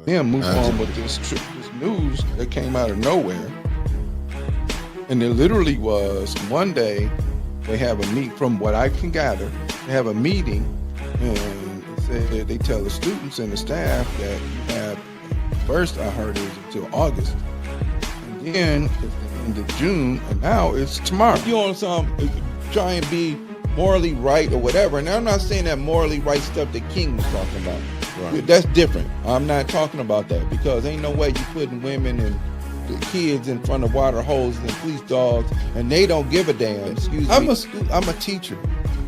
then move on with this news that came out of nowhere. And it literally was one day they have a meet. From what I can gather, they have a meeting, and it said they tell the students and the staff that you have. First, I heard it was until August, and then it's the end of June, and now it's tomorrow. If you want some try and be morally right or whatever, and I'm not saying that morally right stuff that King was talking about. Right. That's different. I'm not talking about that, because ain't no way you putting women and the kids in front of water hoses and police dogs, and they don't give a damn. Excuse me. I'm a teacher,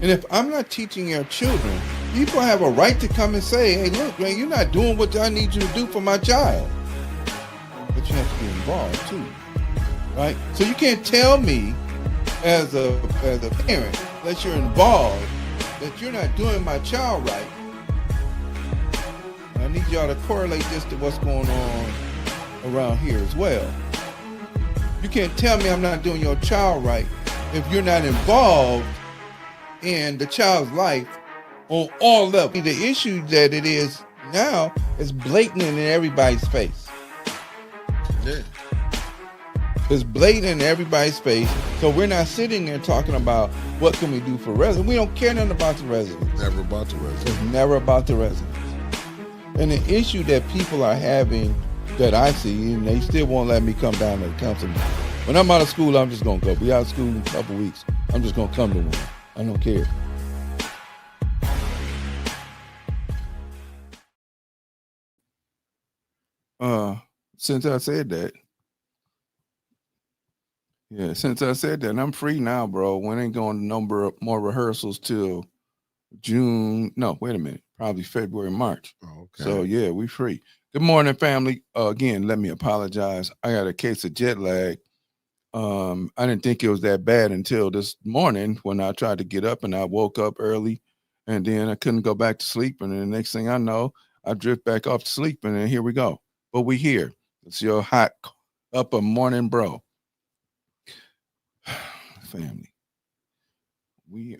and if I'm not teaching your children, people have a right to come and say, "Hey, look, man, you're not doing what I need you to do for my child." But you have to be involved too, right? So you can't tell me as a parent, unless you're involved, that you're not doing my child right. I need y'all to correlate this to what's going on around here as well. You can't tell me I'm not doing your child right if you're not involved in the child's life on all levels. The issue that it is now is blatant in everybody's face. Yeah. It's blatant in everybody's face. So we're not sitting there talking about what can we do for residents. We don't care nothing about the residents. Never about the residents. It's never about the residents. And the issue that people are having that I see, and they still won't let me come down to the council. When I'm out of school, I'm just going to go. Be out of school in a couple weeks. I'm just going to come to one. I don't care. Since I said that, I'm free now, bro. We ain't going to number more rehearsals till June. No, wait a minute. Probably February, March. Oh, okay. So, yeah, we free. Good morning, family. Again, let me apologize. I got a case of jet lag. I didn't think it was that bad until this morning when I tried to get up, and I woke up early, and then I couldn't go back to sleep. And the next thing I know, I drift back off to sleep, and then here we go. But we here. It's your hot upper morning, bro. Family. We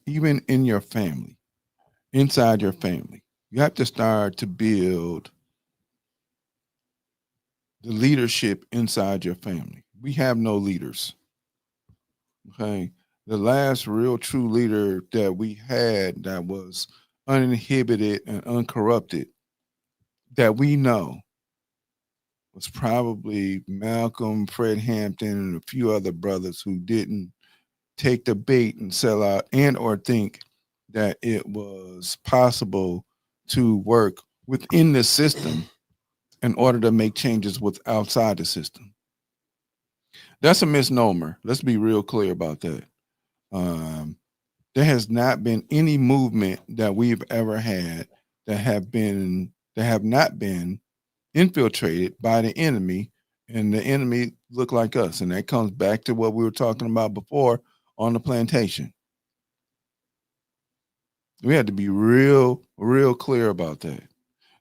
even in your family, inside your family, you have to start to build the leadership inside your family. We have no leaders. Okay. The last real true leader that we had that was uninhibited and uncorrupted that we know was probably Malcolm, Fred Hampton, and a few other brothers who didn't take the bait and sell out and or think that it was possible to work within the system in order to make changes with outside the system. That's a misnomer. Let's be real clear about that. There has not been any movement that we've ever had that have not been infiltrated by the enemy, and the enemy look like us. And that comes back to what we were talking about before on the plantation. We had to be real clear about that.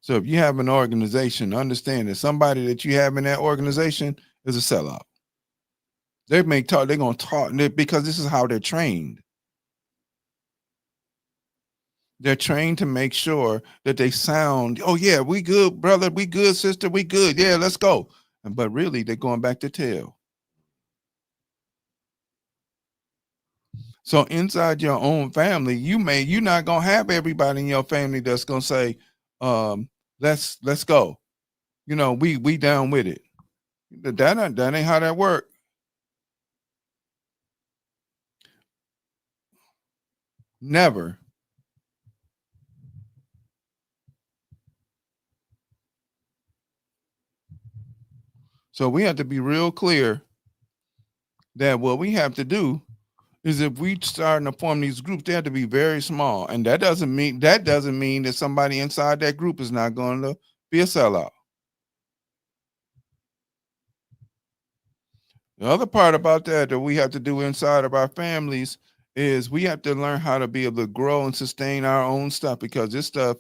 So if you have an organization, understand that somebody that you have in that organization is a sellout. They're going to talk because this is how they're trained. They're trained to make sure that they sound, oh yeah, we good, brother, we good, sister, we good, yeah, let's go. But really, they're going back to tail. So inside your own family, you're not gonna have everybody in your family that's gonna say, let's go. You know, we down with it. That ain't how that works. Never. So we have to be real clear that what we have to do is if we starting to form these groups, they have to be very small. And that doesn't mean that somebody inside that group is not going to be a sellout. The other part about that we have to do inside of our families is we have to learn how to be able to grow and sustain our own stuff, because this stuff,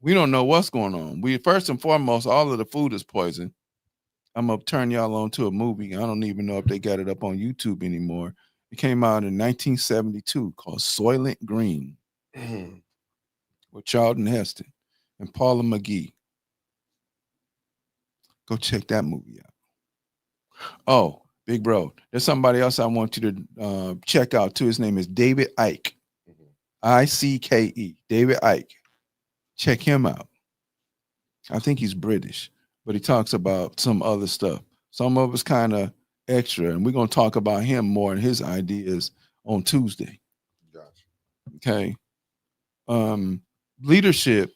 we don't know what's going on. We first and foremost, all of the food is poison. I'm going to turn y'all on to a movie. I don't even know if they got it up on YouTube anymore. It came out in 1972 called Soylent Green with Charlton Heston. and Paula McGee. Go check that movie out. Oh, big bro, there's somebody else I want you to check out too. His name is David Icke. Icke. David Icke. Check him out. I think he's British, but he talks about some other stuff. Some of it's kind of extra, and we're going to talk about him more and his ideas on Tuesday. Gotcha. Okay. Leadership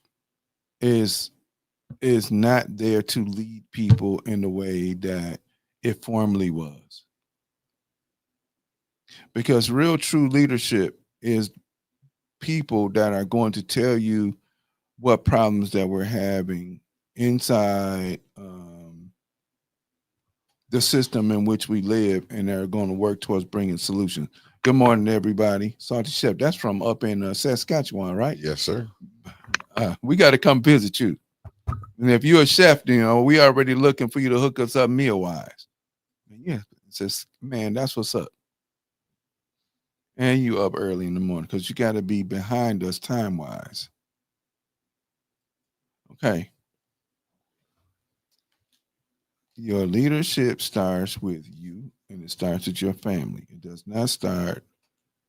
is not there to lead people in the way that it formerly was. Because real true leadership is people that are going to tell you what problems that we're having inside the system in which we live, and they're going to work towards bringing solutions. Good morning, everybody. Salty Chef, that's from up in Saskatchewan, right? Yes, sir. We got to come visit you. And if you're a chef, we already looking for you to hook us up meal-wise. Yeah, it says, man, that's what's up. And you up early in the morning because you got to be behind us time-wise. Okay. Your leadership starts with you, and it starts with your family. It does not start.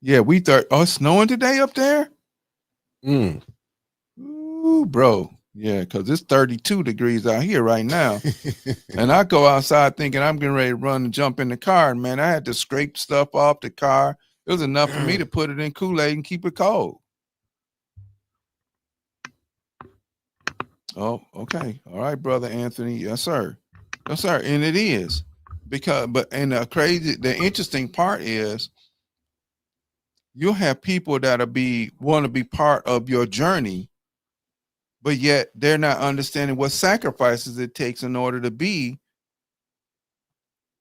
Yeah, we thought, oh, it's snowing today up there? Ooh, bro. Yeah, because it's 32 degrees out here right now. And I go outside thinking I'm getting ready to run and jump in the car. And man, I had to scrape stuff off the car. It was enough for me to put it in Kool-Aid and keep it cold. Oh, okay. All right, brother Anthony. Yes, sir. Yes, sir. And it is. The interesting part is you'll have people that'll want to be part of your journey, but yet they're not understanding what sacrifices it takes in order to be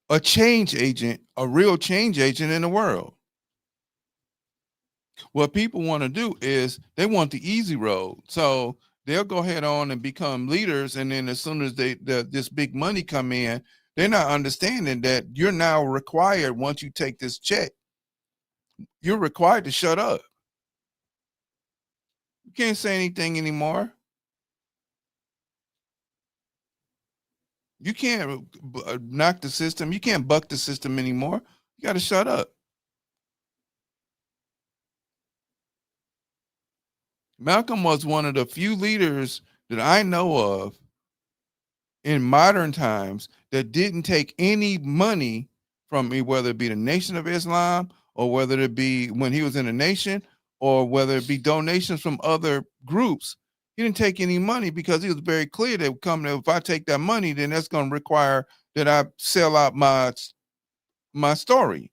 a change agent, a real change agent in the world. What people want to do is they want the easy road. So they'll go ahead on and become leaders. And then as soon as this big money come in, they're not understanding that you're now required, once you take this check, you're required to shut up. You can't say anything anymore. You can't knock the system. You can't buck the system anymore. You got to shut up. Malcolm was one of the few leaders that I know of in modern times that didn't take any money from me, whether it be the Nation of Islam or whether it be when he was in the nation or whether it be donations from other groups. He didn't take any money because he was very clear that if I take that money, then that's going to require that I sell out my story.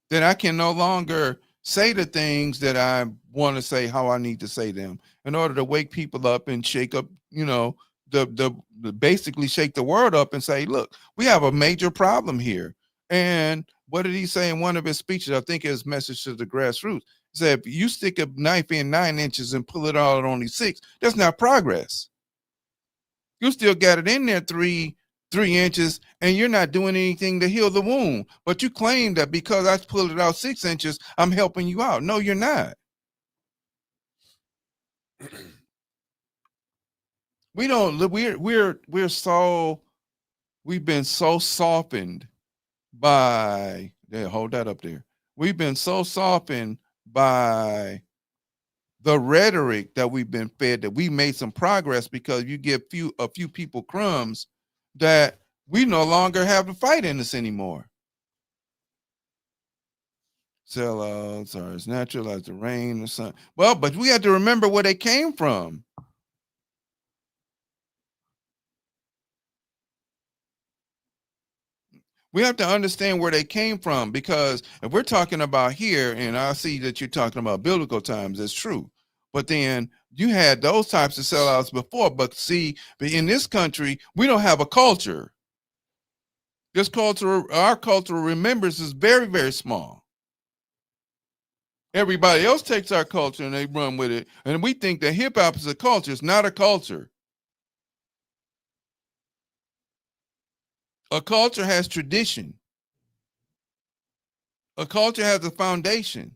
Then I can no longer say the things that I want to say how I need to say them in order to wake people up and shake up, the basically shake the world up and say, look, we have a major problem here. And what did he say in one of his speeches? I think his message to the grassroots. He said, if you stick a knife in 9 inches and pull it out at only 6, that's not progress. You still got it in there 3 inches and you're not doing anything to heal the wound, but you claim that because I pulled it out 6 inches, I'm helping you out. No, you're not. We've been so softened by hold that up there. We've been so softened by the rhetoric that we've been fed that we made some progress because you give a few people crumbs that we no longer have to fight in this anymore. Sellouts are as natural as the rain or sun. Well, but we have to remember where they came from. We have to understand where they came from, because if we're talking about here, and I see that you're talking about biblical times, that's true. But then you had those types of sellouts before. But see, in this country, we don't have a culture. Our cultural remembrance is very, very small. Everybody else takes our culture and they run with it. And we think that hip hop is a culture. It's not a culture. A culture has tradition. A culture has a foundation.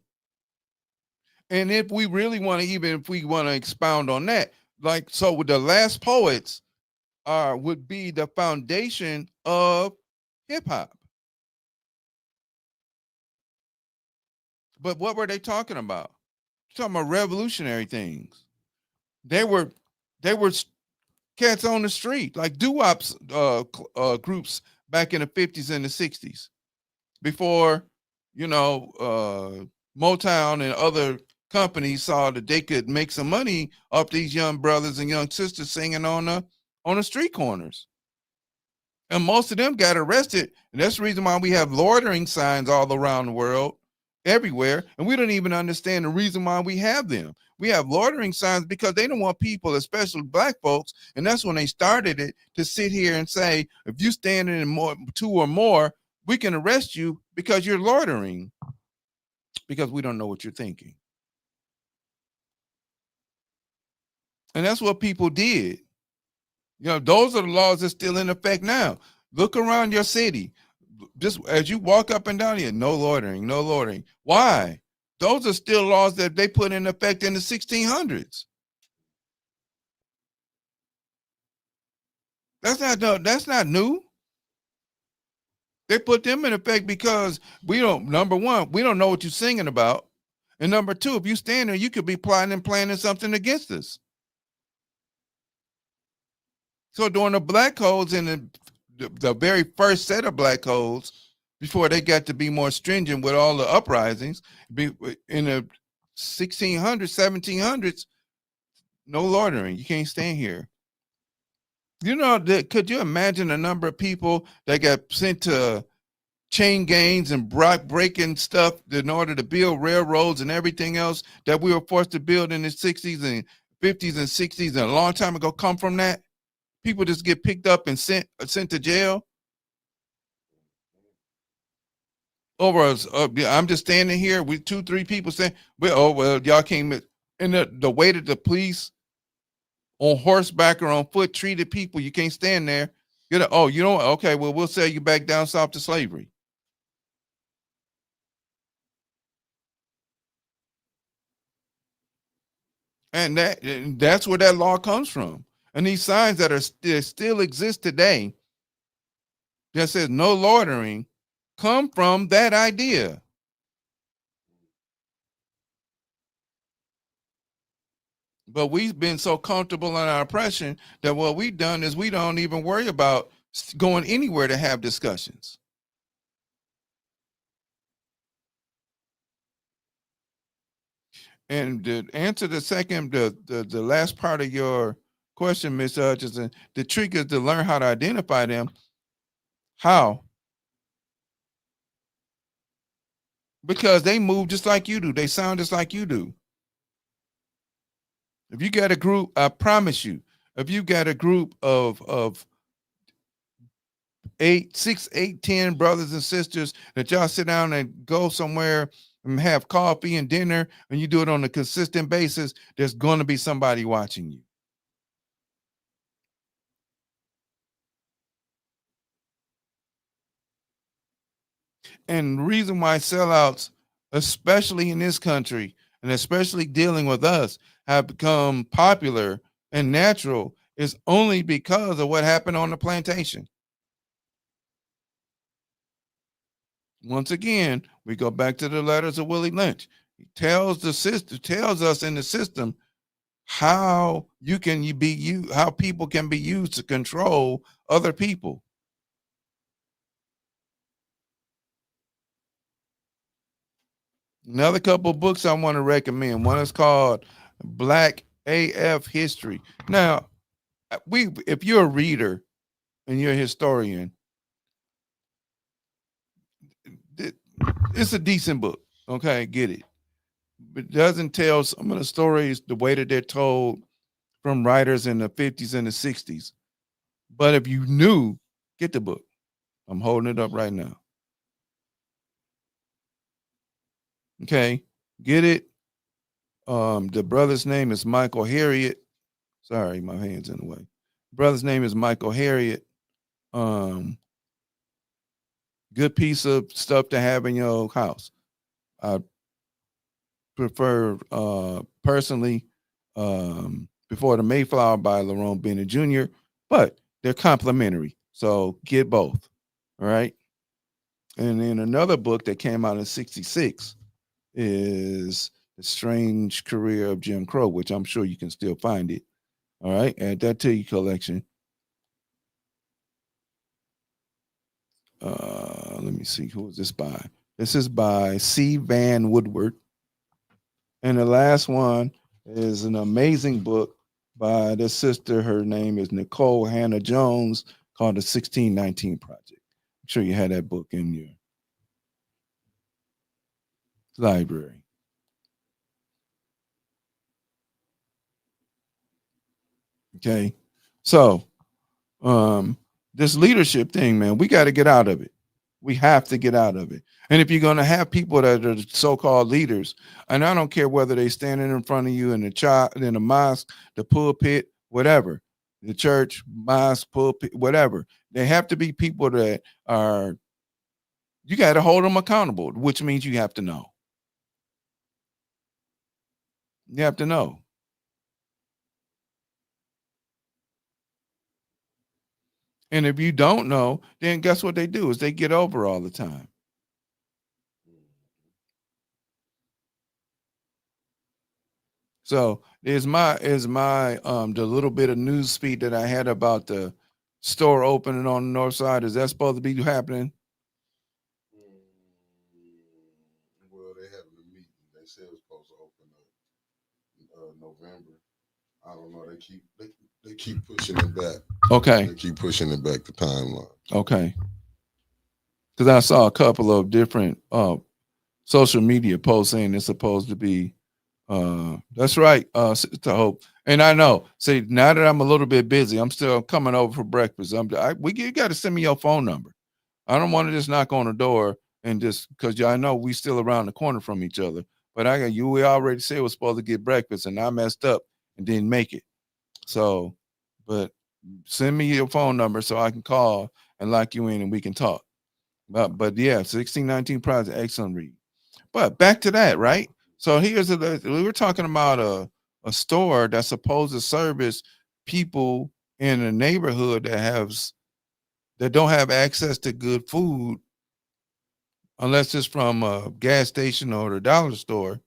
And if we really want to, even if we want to expound on that, like, so with the last poets would be the foundation of hip hop. But what were they talking about? Talking about revolutionary things. They were they were cats on the street, like doo-wops groups back in the 50s and the 60s, before, you know, Motown and other companies saw that they could make some money off these young brothers and young sisters singing on the street corners. And most of them got arrested. And that's the reason why we have loitering signs all around the world, everywhere. And we don't even understand the reason why we have them. We have loitering signs because they don't want people, especially black folks. And that's when they started it, to sit here and say, if you stand in more, two or more, we can arrest you because you're loitering, because we don't know what you're thinking. And that's what people did. You know, those are the laws that's still in effect now. Look around your city. Just as you walk up and down here, no loitering, no loitering. Why? Those are still laws that they put in effect in the 1600s. That's not new. They put them in effect because we don't, number one, we don't know what you're singing about. And number two, if you stand there, you could be plotting and planning something against us. So during the black codes and the very first set of black codes, before they got to be more stringent with all the uprisings, in the 1600s, 1700s, no loitering. You can't stand here. You know, could you imagine the number of people that got sent to chain gangs and breaking stuff in order to build railroads and everything else that we were forced to build in the 60s and 50s and 60s and a long time ago come from that? People just get picked up and sent to jail over I'm just standing here with 2-3 people saying, well, y'all came in. And the way that the police on horseback or on foot treated people, you can't stand there. You know, oh, you don't, okay, well, we'll sell you back down south to slavery. And that's where that law comes from. And these signs that still exist today that says no loitering come from that idea. But we've been so comfortable in our oppression that what we've done is we don't even worry about going anywhere to have discussions. And to answer the last part of your question, Ms. Hutchinson, the trick is to learn how to identify them. How? Because they move just like you do. They sound just like you do. If you got a group, I promise you, if you got a group of 6, 8, 10 brothers and sisters that y'all sit down and go somewhere and have coffee and dinner, and you do it on a consistent basis, there's going to be somebody watching you. And the reason why sellouts, especially in this country, and especially dealing with us, have become popular and natural is only because of what happened on the plantation. Once again, we go back to the letters of Willie Lynch. He tells us in the system how how people can be used to control other people. Another couple of books I want to recommend. One is called Black AF History. Now, if you're a reader and you're a historian, it's a decent book. Okay, get it. But it doesn't tell some of the stories the way that they're told from writers in the 50s and the 60s. But if you knew, get the book. I'm holding it up right now. Okay, get it. The brother's name is Michael Harriot. Sorry, my hand's in the way. Brother's name is Michael Harriot. good piece of stuff to have in your house. I prefer personally Before the Mayflower by Lerone Bennett Jr., but they're complementary. So get both. All right. And then another book that came out in 66 is The Strange Career of Jim Crow, which I'm sure you can still find it. All right. Add that to your collection. Let me see. Who is this by? This is by C. Van Woodward. And the last one is an amazing book by this sister. Her name is Nicole Hannah Jones, called The 1619 Project. I'm sure you had that book in your library. Okay. So, this leadership thing, man, we got to get out of it. We have to get out of it. And if you're going to have people that are so-called leaders, and I don't care whether they standing in front of you in the mosque, the pulpit, whatever, the church, mosque, pulpit, whatever, they have to be people that are. You got to hold them accountable, which means you have to know. You have to know. And if you don't know, then guess what they do is they get over all the time. So is my the little bit of news feed that I had about the store opening on the north side, is that supposed to be happening? Well, they having a meeting. They said it was supposed to open up November. I don't know. They keep pushing it back. Okay. They keep pushing it back the timeline. Okay. Because I saw a couple of different social media posts saying it's supposed to be. That's right, Sister Hope. And I know. See, now that I'm a little bit busy, I'm still coming over for breakfast. You got to send me your phone number. I don't want to just knock on the door and just because I know we still around the corner from each other. But I got you. We already said we're supposed to get breakfast, and I messed up and didn't make it. So, but send me your phone number so I can call and lock you in, and we can talk. But yeah, 1619 Project, excellent read. But back to that, right? So we were talking about a store that's supposed to service people in a neighborhood that don't have access to good food unless it's from a gas station or the dollar store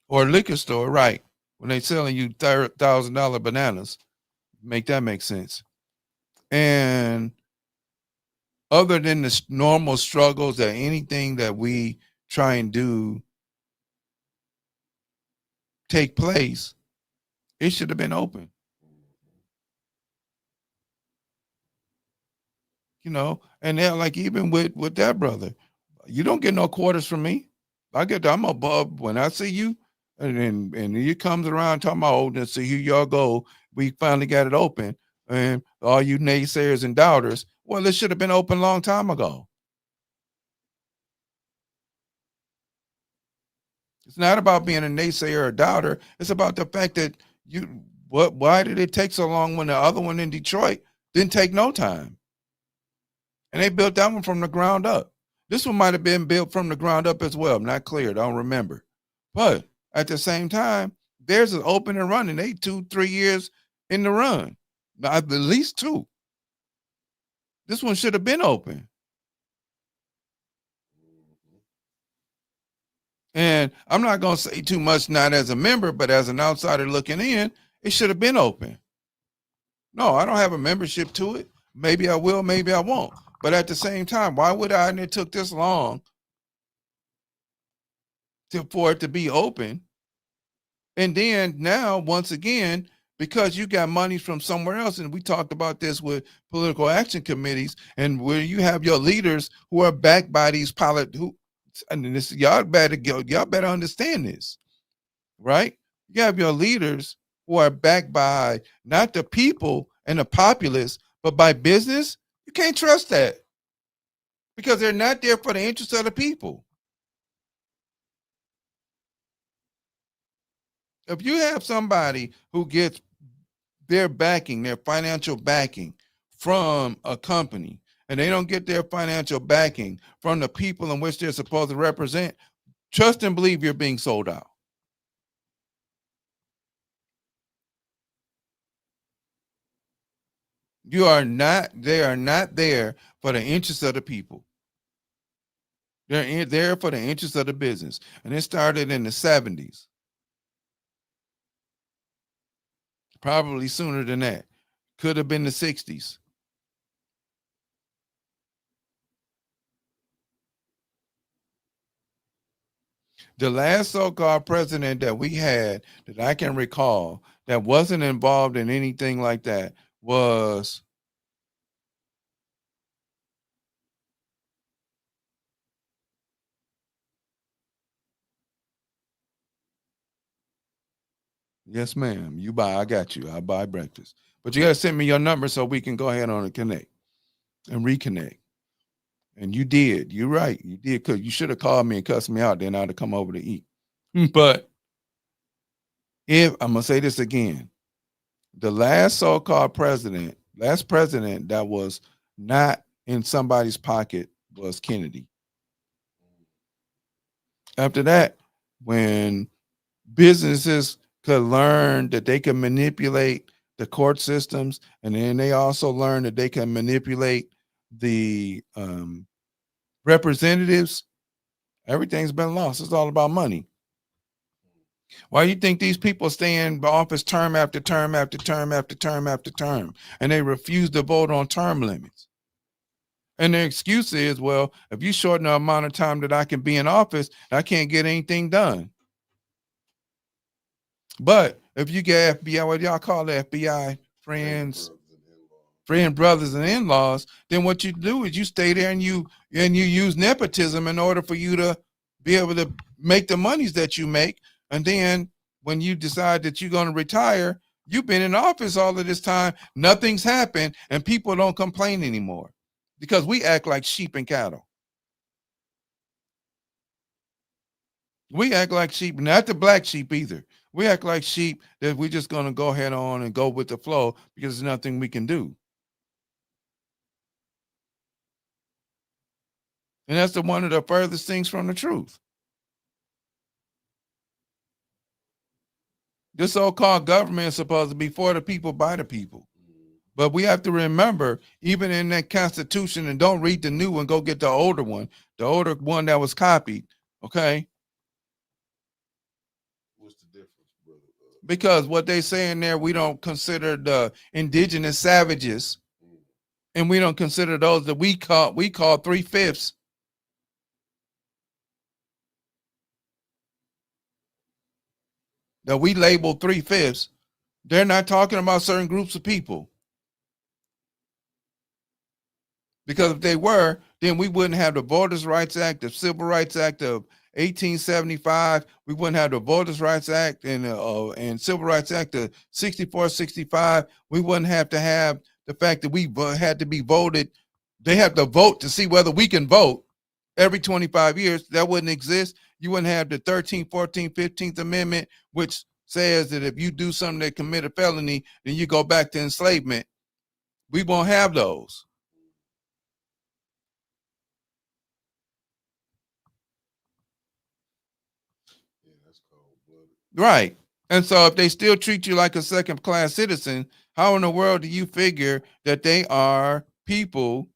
or a liquor store, right? When they selling you $1,000 bananas, make that make sense. And other than the normal struggles that anything that we try and do take place, it should have been open. And they're like, even with that brother, you don't get no quarters from me. I'm above when I see you, and he comes around talking about, oh, let's see, here y'all go. We finally got it open, and all you naysayers and doubters, well, it should have been open a long time ago. It's not about being a naysayer or doubter. It's about the fact that why did it take so long when the other one in Detroit didn't take no time? And they built that one from the ground up. This one might have been built from the ground up as well. I'm not clear. I don't remember. But at the same time, there's an open and running. They 2-3 years in the run. At least 2. This one should have been open. And I'm not going to say too much, not as a member, but as an outsider looking in, it should have been open. No, I don't have a membership to it. Maybe I will, maybe I won't. But at the same time, why would I? And it took this long for it to be open. And then now, once again, because you got money from somewhere else, and we talked about this with political action committees, and where you have your leaders who are backed by these y'all better understand this, right? You have your leaders who are backed by not the people and the populace, but by business. You can't trust that because they're not there for the interest of the people. If you have somebody who gets their financial backing from a company, and they don't get their financial backing from the people in which they're supposed to represent, trust and believe you're being sold out. They are not there for the interests of the people. They're there for the interests of the business. And it started in the 70s. Probably sooner than that. Could have been the 60s. The last so-called president that we had that I can recall that wasn't involved in anything like that was yes, ma'am. You buy, I got you. I'll buy breakfast. But you gotta send me your number so we can go ahead on and connect and reconnect. And you did. You're right. You did, because you should have called me and cussed me out, then I'd have come over to eat. But if I'm gonna say this again, the last so-called president, last president that was not in somebody's pocket was Kennedy. After that, when businesses could learn that they can manipulate the court systems, and then they also learned that they can manipulate the representatives, everything's been lost. It's all about money. Why do you think these people stay in office term after term after term after term after term, and they refuse to vote on term limits? And their excuse is, well, if you shorten the amount of time that I can be in office, I can't get anything done. But if you get FBI, what y'all call the FBI, friends, brothers, and in-laws, then what you do is you stay there and you use nepotism in order for you to be able to make the monies that you make. And then when you decide that you're going to retire, you've been in office all of this time, nothing's happened, and people don't complain anymore because we act like sheep and cattle. We act like sheep, not the black sheep either. We act like sheep that we're just going to go ahead on and go with the flow because there's nothing we can do. And that's one of the furthest things from the truth. This so-called government is supposed to be for the people, by the people. But we have to remember, even in that Constitution, and don't read the new one, go get the older one that was copied, okay? What's the difference, brother? Because what they say in there, we don't consider the indigenous savages, and we don't consider those that we call 3/5. That we label 3/5. They're not talking about certain groups of people. Because if they were, then we wouldn't have the Voters' Rights Act, the Civil Rights Act of 1875. We wouldn't have the Voters' Rights Act and Civil Rights Act of 64, 65. We wouldn't have to have the fact that we had to be voted. They have to vote to see whether we can vote every 25 years. That wouldn't exist. You wouldn't have the 13th, 14th, 15th Amendment, which says that if you do something that commit a felony, then you go back to enslavement. We won't have those. Yeah, that's cold-blooded. Right. And so if they still treat you like a second-class citizen, how in the world do you figure that they are people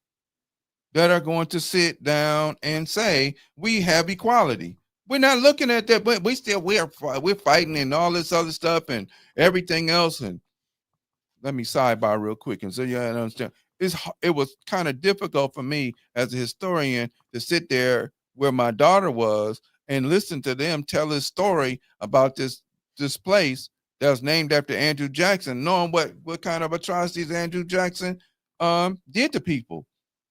that are going to sit down and say we have equality? We're not looking at that, but we're fighting and all this other stuff and everything else. And let me sidebar real quick, and so you understand. It was kind of difficult for me as a historian to sit there where my daughter was and listen to them tell his story about this place that was named after Andrew Jackson, knowing what kind of atrocities Andrew Jackson did to people.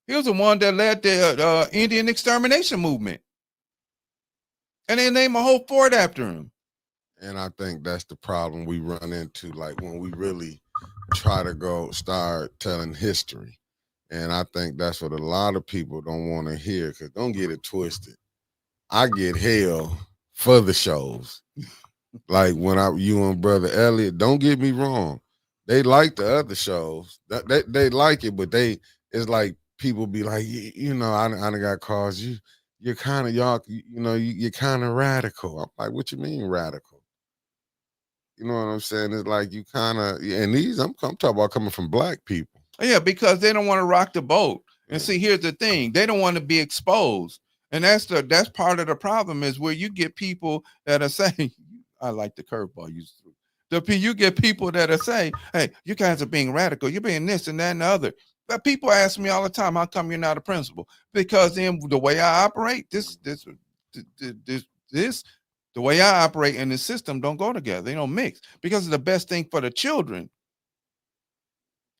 He was the one that led the Indian extermination movement, and they named a whole fort after him. And I think that's the problem we run into, like when we really try to start telling history. And I think that's what a lot of people don't want to hear, because don't get it twisted. I get hell for the shows. Like when you and Brother Elliott, don't get me wrong. They like the other shows. They like it, but it's like people be like, I done got calls. You're kind of y'all, you're kind of radical. I'm like, what you mean radical? You know what I'm saying? It's like you kind of, and these I'm talking about coming from black people. Yeah, because they don't want to rock the boat. And Yeah. see, here's the thing: they don't want to be exposed, and that's part of the problem is where you get people that are saying, "I like the curveball you threw." You get people that are saying, "Hey, you guys are being radical. You're being this and that and the other." But people ask me all the time, "How come you're not a principal?" Because in the way I operate, the way I operate in the system don't go together. They don't mix because it's the best thing for the children.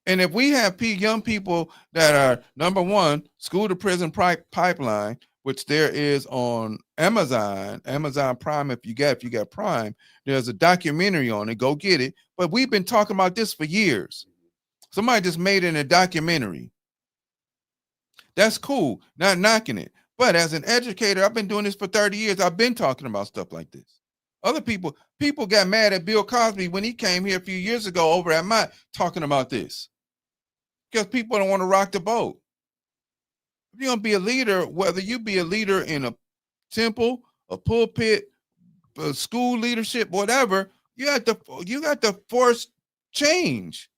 And if we have young people that are, number one, school to prison pipeline, which there is on Amazon Prime, if you got Prime, there's a documentary on it. Go get it. But we've been talking about this for years. Somebody just made it a documentary. That's cool. Not knocking it. But as an educator, I've been doing this for 30 years. I've been talking about stuff like this. Other people got mad at Bill Cosby when he came here a few years ago over at my talking about this. Because people don't want to rock the boat. If you're going to be a leader, whether you be a leader in a temple, a pulpit, a school leadership, whatever, you got to force change.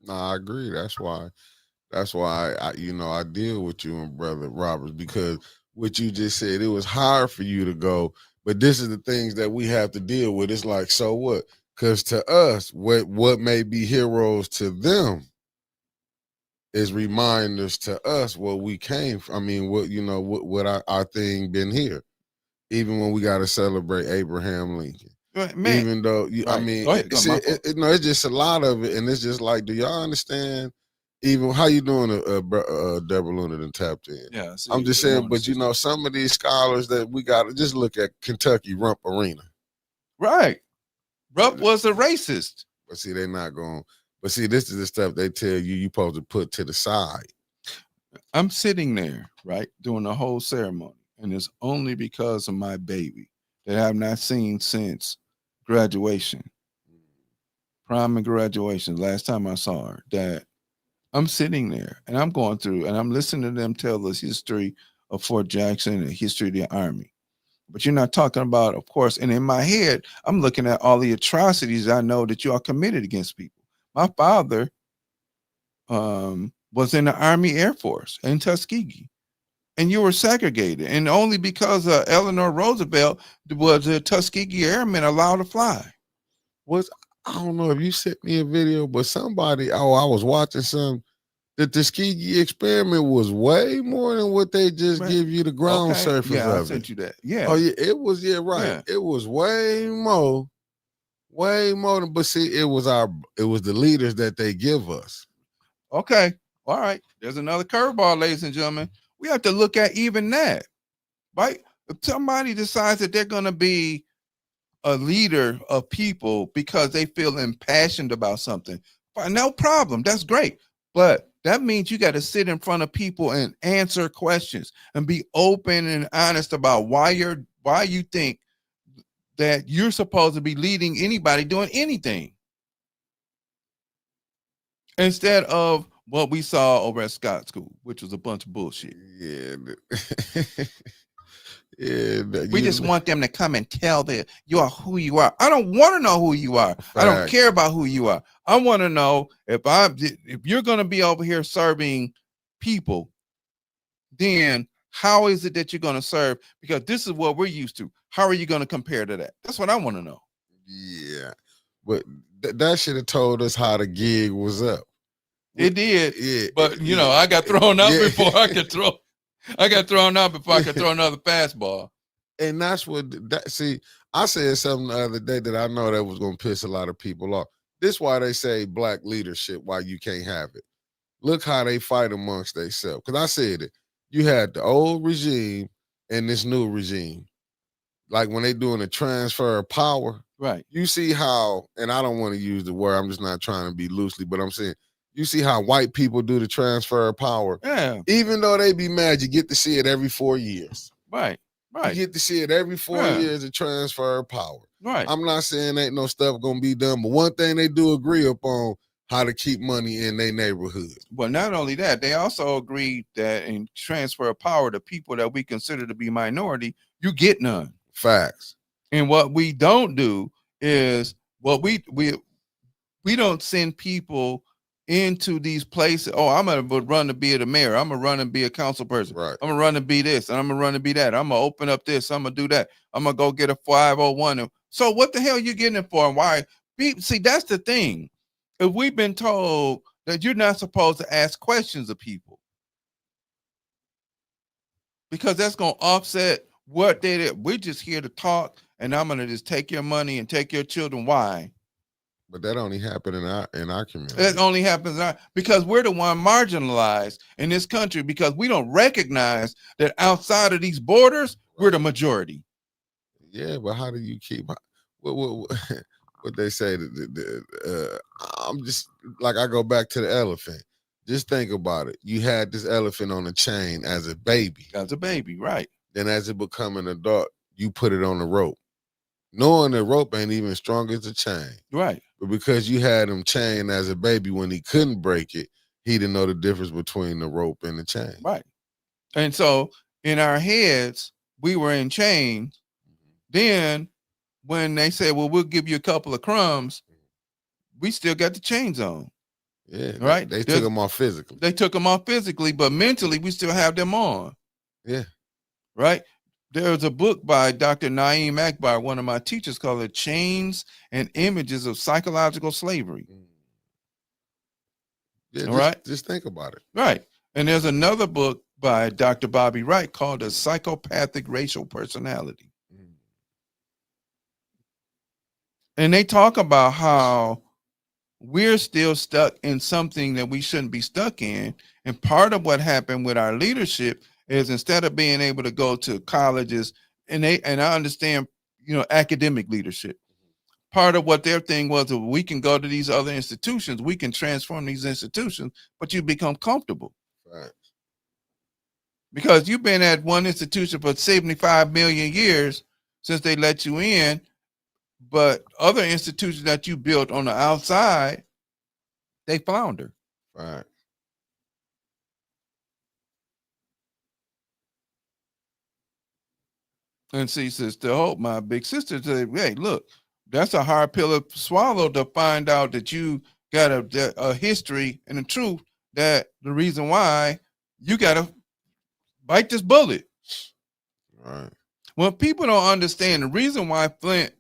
No, I agree. That's why I deal with you and Brother Roberts, because what you just said, it was hard for you to go, but this is the things that we have to deal with. It's like, so what? Because to us, what may be heroes to them is reminders to us what we came from. I mean, what our thing been here. Even when we got to celebrate Abraham Lincoln. Man, even though, right. I mean, it's just a lot of it. And it's just like, do y'all understand? Even how you doing, Deborah Luna done tapped in. Yeah, I'm just saying, but some of these scholars that we got to just look at Kentucky Rump Arena. Right. Rump was a racist. But see, they're not going. But see, this is the stuff they tell you supposed to put to the side. I'm sitting there, right, doing the whole ceremony. And it's only because of my baby that I have not seen since graduation. Prom and graduation, last time I saw her, that I'm sitting there and I'm going through and I'm listening to them tell us history of Fort Jackson and the history of the Army. But you're not talking about, of course, and in my head, I'm looking at all the atrocities I know that you are committed against people. My father was in the Army Air Force in Tuskegee, and you were segregated. And only because Eleanor Roosevelt was the Tuskegee Airmen allowed to fly. I don't know if you sent me a video, but somebody, I was watching some. The Tuskegee experiment was way more than what they just give you the ground surface of it. Yeah, I sent you that. Yeah. Oh, yeah, it was, right. Yeah. It was way more than, but see, it was the leaders that they give us. Okay. All right. There's another curveball, ladies and gentlemen. We have to look at even that, right? If somebody decides that they're going to be a leader of people because they feel impassioned about something, no problem. That's great. But that means you got to sit in front of people and answer questions and be open and honest about why you think that you're supposed to be leading anybody doing anything, instead of what we saw over at Scott School, which was a bunch of bullshit. Yeah. Yeah, we just want them to come and tell that you are who you are. I don't want to know who you are. Fact. I don't care about who you are. I want to know if you're going to be over here serving people, then how is it that you're going to serve? Because this is what we're used to. How are you going to compare to that? That's what I want to know. Yeah, but that should have told us how the gig was up. It did. Yeah, but I got thrown out before I could throw. I got thrown out before I could throw another fastball. And that's see, I said something the other day that I know that was going to piss a lot of people off. This is why they say black leadership, why you can't have it. Look how they fight amongst themselves. Because I said it. You had the old regime and this new regime. Like when they doing a transfer of power. Right. You see how, and I don't want to use the word, I'm just not trying to be loosely, but I'm saying, you see how white people do the transfer of power. Yeah. Even though they be mad, you get to see it every 4 years. Right. You get to see it every 4 years of transfer of power. Right. I'm not saying ain't no stuff gonna be done, but one thing they do agree upon, how to keep money in their neighborhood. Well, not only that, they also agreed that in transfer of power to people that we consider to be minority, you get none. Facts. And what we don't do is what we don't send people into these places. Oh, I'm gonna run to be the mayor. I'm gonna run and be a council person. Right. I'm gonna run and be this, and I'm gonna run and be that. I'm gonna open up this. I'm gonna do that. I'm gonna go get a 501. So what the hell are you getting it for? And why? See, that's the thing. If we've been told that you're not supposed to ask questions of people, because that's gonna offset what they did. We're just here to talk, and I'm gonna just take your money and take your children. Why? But that only happened in our community. It only happens because we're the one marginalized in this country, because we don't recognize that outside of these borders, we're the majority. Yeah, but how do you keep what they say? I'm just like, I go back to the elephant. Just think about it. You had this elephant on a chain as a baby. As a baby, right? Then as it become an adult, you put it on the rope, knowing the rope ain't even strong as the chain. Right. But because you had him chained as a baby, when he couldn't break it, he didn't know the difference between the rope and the chain. Right. And so in our heads, we were in chains. Then when they said, well, we'll give you a couple of crumbs, we still got the chains on. Yeah. Right. They took them off physically. They took them off physically, but mentally we still have them on. Yeah. Right. There's a book by Dr. Naeem Akbar, one of my teachers, called it Chains and Images of Psychological Slavery. Yeah, just think about it. Right. And there's another book by Dr. Bobby Wright called A Psychopathic Racial Personality. And they talk about how we're still stuck in something that we shouldn't be stuck in. And part of what happened with our leadership is, instead of being able to go to colleges, and I understand, academic leadership, part of what their thing was, that we can go to these other institutions, we can transform these institutions, but you become comfortable. Right. Because you've been at one institution for 75 million years since they let you in, but other institutions that you built on the outside, they flounder. Right. And see, Sister Hope, my big sister, said, hey, look, that's a hard pill to swallow, to find out that you got a history and a truth, that the reason why you got to bite this bullet. Right. When people don't understand the reason why Flint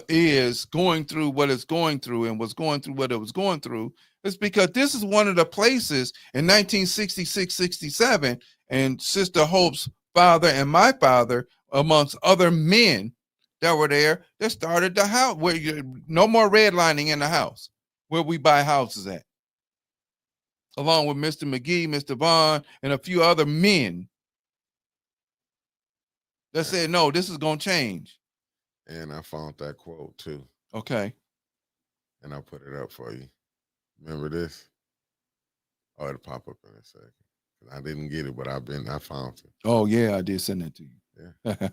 is going through what it's going through and was going through what it was going through, is because this is one of the places in 1966, 67, and Sister Hope's father and my father, amongst other men that were there, that started the house where no more redlining in the house, where we buy houses at, along with Mr. McGee, Mr. Vaughn, and a few other men that said, no, this is going to change. And I found that quote too. Okay. And I'll put it up for you. Remember this? Oh, it'll pop up in a second. I didn't get it, but I found it. Oh, yeah, I did send that to you. Yeah.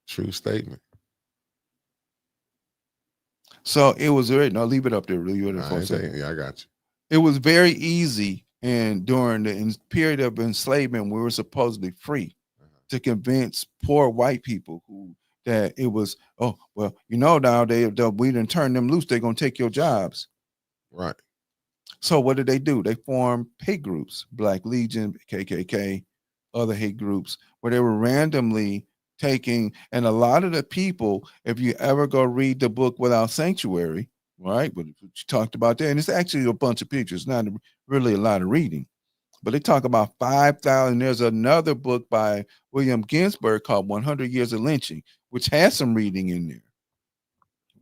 True statement. So it was very, no, leave it up there. Leave it up for a second. Yeah, I got you. It was very easy, and during the period of enslavement, we were supposedly free to convince poor white people that it was, oh, well, now we didn't turn them loose, they're going to take your jobs. Right. So what did they do? They formed hate groups, Black Legion, KKK, other hate groups, where they were randomly taking, and a lot of the people, if you ever go read the book Without Sanctuary, right, but you talked about that, and it's actually a bunch of pictures, not really a lot of reading, but they talk about 5,000. There's another book by William Ginsburg called 100 Years of Lynching, which has some reading in there,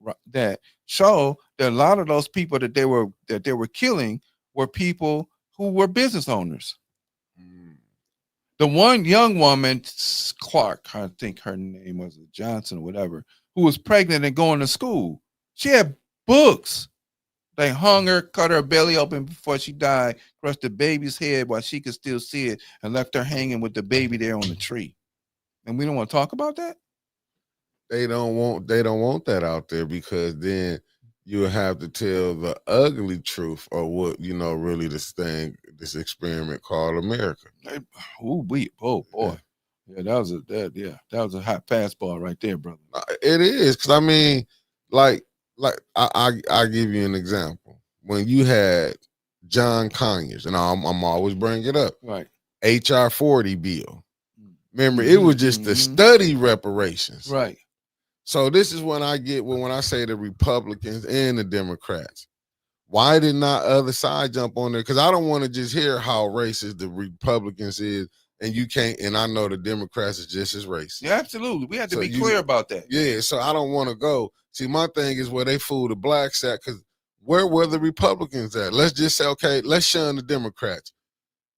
right, that show that a lot of those people that they were killing were people who were business owners. The one young woman, Clark, I think her name was Johnson or whatever, who was pregnant and going to school, she had books. They hung her, cut her belly open before she died, crushed the baby's head while she could still see it, and left her hanging with the baby there on the tree. And we don't want to talk about that? they don't want that out there, because then you have to tell the ugly truth of what, really this experiment called America. Oh boy. Yeah, that was a hot fastball right there, brother. It is, because I mean, like I give you an example. When you had John Conyers, and I'm always bring it up, right? HR 40 bill. Remember, it was just to study reparations, right? So this is when I get when I say the Republicans and the Democrats. Why did not other side jump on there? Because I don't want to just hear how racist the Republicans is, and you can't. And I know the Democrats is just as racist. Yeah, absolutely. We have to be clear about that. Yeah, so I don't want to go. See, my thing is where they fool the blacks at, because where were the Republicans at? Let's just say, okay, let's shun the Democrats.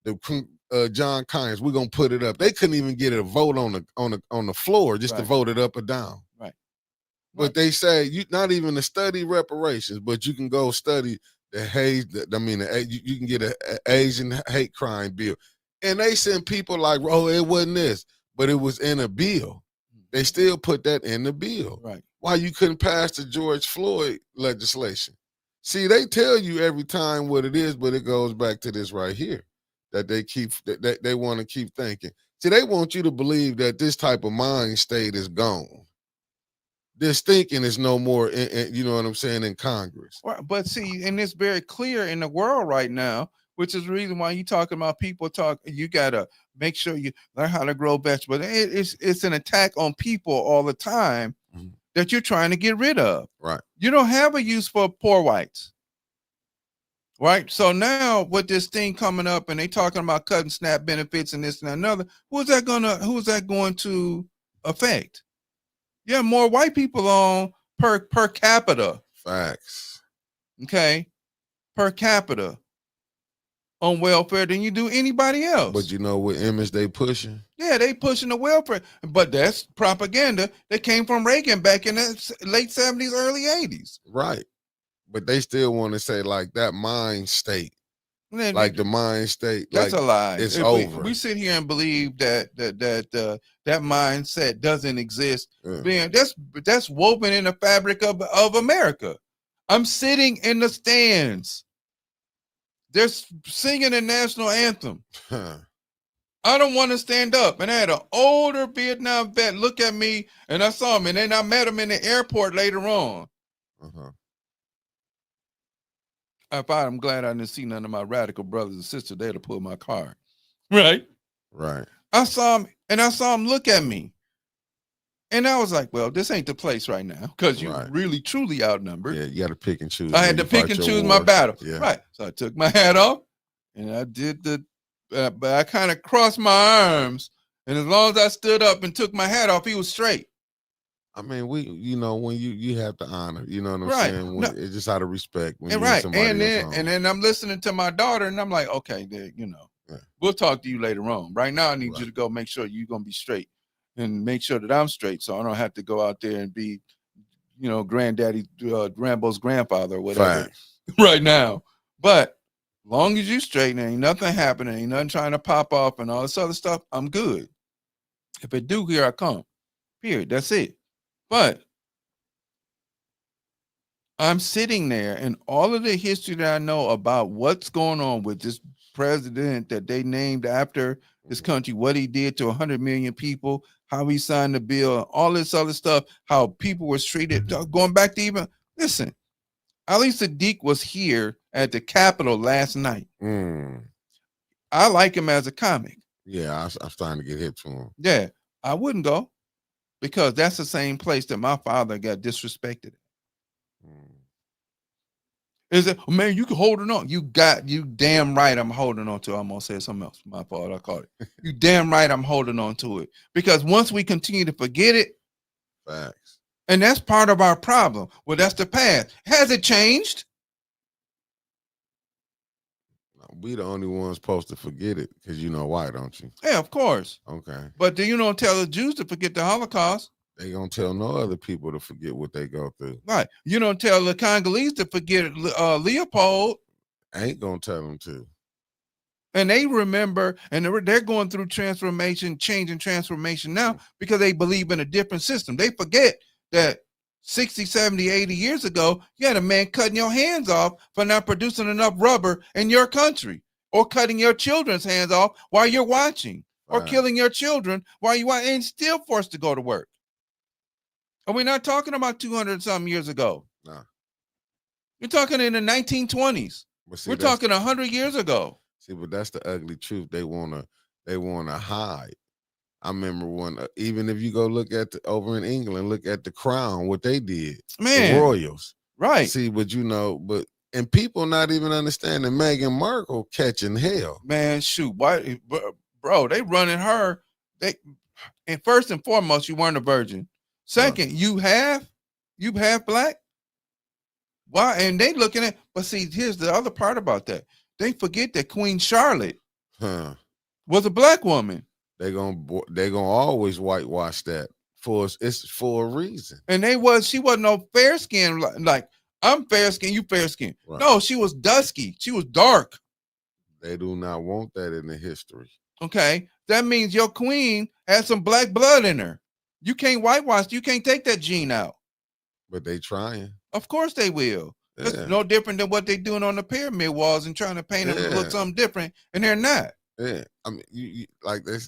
The John Conyers, we're gonna put it up. They couldn't even get a vote on the floor just to vote it up or down. Right. But they say you not even to study reparations, but you can go study the you can get an Asian hate crime bill, and they send people like, oh, it wasn't this, but it was in a bill. They still put that in the bill. Right. Why you couldn't pass the George Floyd legislation? See, they tell you every time what it is, but it goes back to this right here that they want to keep thinking. See, they want you to believe that this type of mind state is gone. This thinking is no more, you know what I'm saying, in Congress. But see, and it's very clear in the world right now, which is the reason why you talking about people talk. You gotta make sure you learn how to grow vegetables. It's an attack on people all the time that you're trying to get rid of. Right. You don't have a use for poor whites. Right. So now with this thing coming up and they talking about cutting SNAP benefits and this and another, who's that going to affect? Yeah, more white people on per capita. Facts. Okay. Per capita on welfare than you do anybody else. But you know what image they pushing? Yeah, they pushing the welfare. But that's propaganda that came from Reagan back in the late 70s, early 80s. Right. But they still want to say like that mind state. Like the mind state. That's like, a lie. It's over. We sit here and believe that mindset doesn't exist. Man, that's woven in the fabric of America. I'm sitting in the stands. They're singing the national anthem. I don't want to stand up. And I had an older Vietnam vet look at me, and I saw him, and then I met him in the airport later on. I'm glad I didn't see none of my radical brothers and sisters there to pull my card. Right. I saw him look at me. And I was like, well, this ain't the place right now, because you're really, truly outnumbered. Yeah, you got to pick and choose. I had to pick and choose my battle. Yeah. Right. So I took my hat off, and I did but I kind of crossed my arms. And as long as I stood up and took my hat off, he was straight. I mean, when you have to honor, you know what I'm saying? It's just out of respect. When and then I'm listening to my daughter, and I'm like, okay, we'll talk to you later on. Right now, I need you to go make sure you're going to be straight and make sure that I'm straight, so I don't have to go out there and be, granddaddy Rambo's grandfather or whatever right now. But long as you straight and ain't nothing happening, ain't nothing trying to pop off and all this other stuff, I'm good. If it do, here I come. Period. That's it. But I'm sitting there, and all of the history that I know about what's going on with this president that they named after this country, what he did to 100 million people, how he signed the bill, all this other stuff, how people were treated, going back to even, listen, Ali Sadiq was here at the Capitol last night. I like him as a comic. Yeah, I'm starting to get hip to him. Yeah, I wouldn't go. Because that's the same place that my father got disrespected. Is it, man, you can hold it on. You damn right I'm holding on to it. I'm going to say something else. My fault, I caught it. You damn right I'm holding on to it. Because once we continue to forget it, facts. And that's part of our problem. Well, that's the past. Has it changed? We the only ones supposed to forget it, because you know why, don't you? Yeah, of course. Okay. But do you don't tell the Jews to forget the Holocaust? They gonna tell no other people to forget what they go through. Right. You don't tell the Congolese to forget Leopold. I ain't gonna tell them to. And they remember, and they're going through transformation, change and transformation now because they believe in a different system. They forget that 60, 70, 80 years ago, you had a man cutting your hands off for not producing enough rubber in your country, or cutting your children's hands off while you're watching, or killing your children while you watch, and still forced to go to work. And we're not talking about 200 something years ago. No. You're talking in the 1920s. We're talking 100 years ago. See, but that's the ugly truth. They wanna hide. I remember when, even if you go look at over in England, look at the Crown, what they did, man, the royals, right? See, but and people not even understanding Meghan Markle catching hell. Man, shoot, why, bro? They running her. And first and foremost, you weren't a virgin. Second, you half black. Why? And they looking at, but see, here's the other part about that. They forget that Queen Charlotte was a black woman. They gonna always whitewash that it's for a reason. And she wasn't no fair skin, like I'm fair skin, you fair skin. Right. No, she was dusky. She was dark. They do not want that in the history. Okay, that means your queen has some black blood in her. You can't whitewash. You can't take that gene out. But they trying. Of course they will. Yeah. It's no different than what they doing on the pyramid walls and trying to paint them to look something different, and they're not. Yeah, I mean, you like this.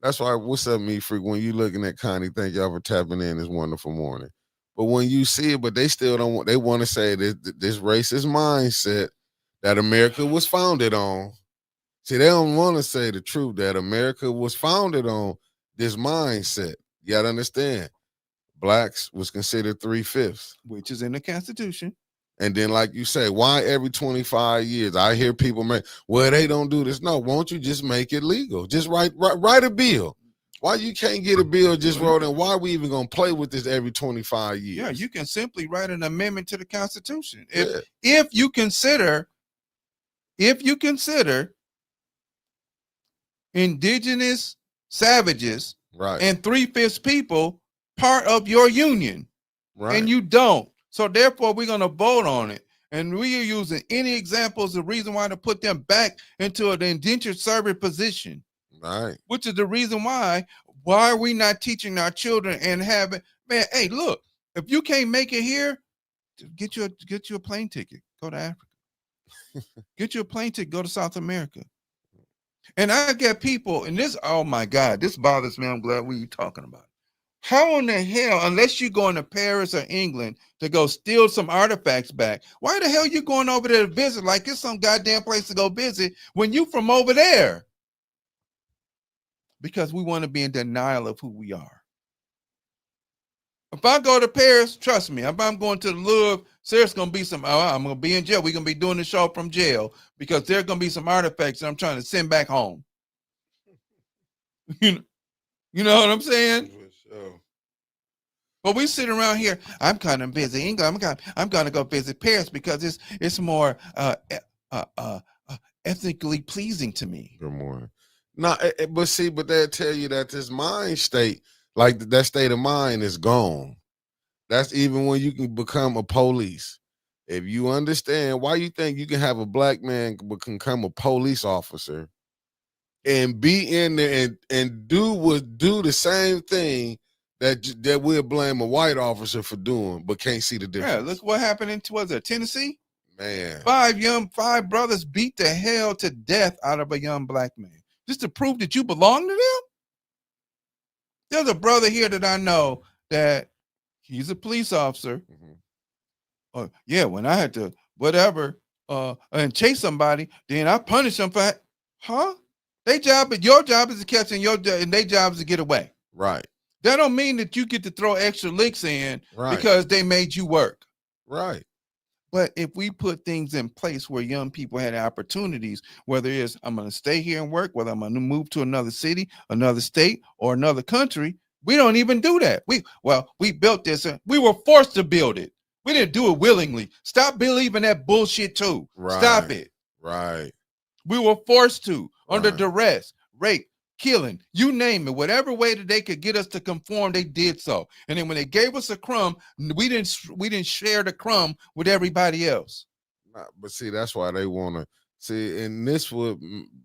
That's why. What's up, me freak? When you looking at Connie, thank y'all for tapping in this wonderful morning. But when you see it, but they still don't want. They want to say this racist mindset that America was founded on. See, they don't want to say the truth that America was founded on this mindset. You gotta understand. Blacks was considered 3/5, which is in the Constitution. And then, like you say, why every 25 years? I hear people they don't do this. No, won't you just make it legal? Just write a bill. Why you can't get a bill just wrote in? Why are we even gonna play with this every 25 years? Yeah, you can simply write an amendment to the Constitution. If you consider indigenous savages and 3/5 people part of your union, and you don't. So therefore, we're going to vote on it. And we are using any examples, the reason why to put them back into an indentured servant position. Right. Which is the reason why are we not teaching our children and having, man, hey, look, if you can't make it here, get you a plane ticket, go to Africa. Get you a plane ticket, go to South America. And I get people, and this, oh my God, this bothers me. I'm glad we talking about it. How in the hell, unless you're going to Paris or England to go steal some artifacts back, why the hell you going over there to visit like it's some goddamn place to go visit when you from over there? Because we want to be in denial of who we are. If I go to Paris, trust me, if I'm going to the Louvre, there's going to be some, I'm going to be in jail. We're going to be doing the show from jail because there's going to be some artifacts that I'm trying to send back home. You know what I'm saying? But we sit around here. I'm kind of busy England. I'm going to go visit Paris because it's more ethnically pleasing to me. Good morning. No, but they'll tell you that this mind state, like that state of mind, is gone. That's even when you can become a police. If you understand why you think you can have a black man become a police officer and be in there and do the same thing that we'll blame a white officer for doing, but can't see the difference. Yeah, look what happened in Tennessee. Man, 5 brothers beat the hell to death out of a young black man just to prove that you belong to them. There's a brother here that I know that he's a police officer. Mm-hmm. When I had to whatever and chase somebody, then I punish them for your job is to catch and their job is to get away. Right. That don't mean that you get to throw extra licks in because they made you work. Right. But if we put things in place where young people had opportunities, whether it's I'm going to stay here and work, whether I'm going to move to another city, another state, or another country, we don't even do that. We built this and we were forced to build it. We didn't do it willingly. Stop believing that bullshit too. Right. Stop it. Right. We were forced to, under duress, rape, killing, you name it, whatever way that they could get us to conform, they did so. And then when they gave us a crumb, we didn't share the crumb with everybody else. But see, that's why they want to See, and this would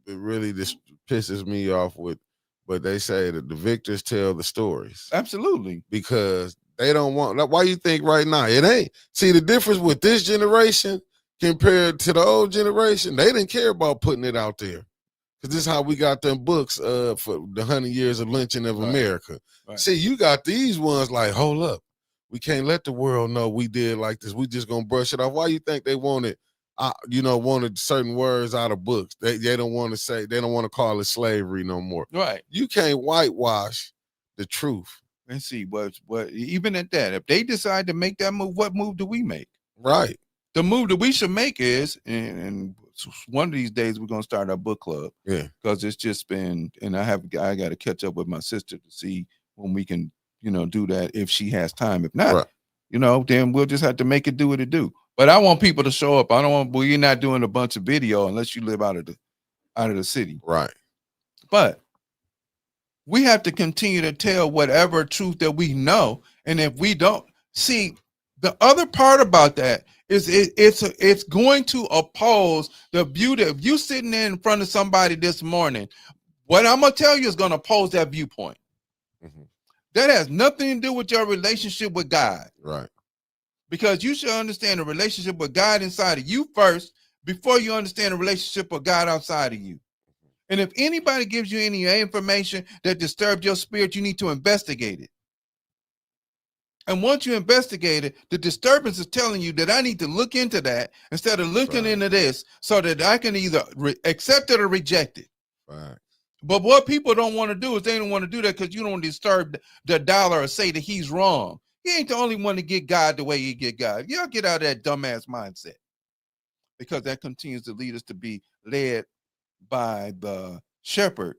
really just pisses me off with, but they say that the victors tell the stories Absolutely. because they don't want. Like, why you think right now it ain't? See the difference with this generation compared to the old generation. They didn't care about putting it out there because this is how we got them books for the 100 Years of Lynching of America. Right. See, you got these ones like, hold up, we can't let the world know we did like this. We just gonna brush it off. Why you think they wanted? Wanted certain words out of books. They don't want to say, they don't want to call it slavery no more. Right. You can't whitewash the truth. And see what even at that, if they decide to make that move, what move do we make? Right. The move that we should make is, and one of these days we're gonna start our book club. Yeah. Because it's just been, and I got to catch up with my sister to see when we can, do that if she has time. If not, right. Then we'll just have to make it do what it do. But I want people to show up. I don't want. Well, you're not doing a bunch of video unless you live out of the city. Right. But we have to continue to tell whatever truth that we know. And if we don't see, the other part about that is it's going to oppose the view that if you sitting there in front of somebody this morning, what I'm gonna tell you is going to oppose that viewpoint. Mm-hmm. That has nothing to do with your relationship with God. Right. Because you should understand the relationship with God inside of you first before you understand the relationship with God outside of you. And if anybody gives you any information that disturbs your spirit, you need to investigate it. And once you investigate it, the disturbance is telling you that I need to look into that instead of looking into this so that I can either accept it or reject it. Right. But what people don't want to do is they don't want to do that because you don't disturb the dollar or say that he's wrong. He ain't the only one to get God the way he get God. Y'all get out of that dumbass mindset, because that continues to lead us to be led by the shepherd.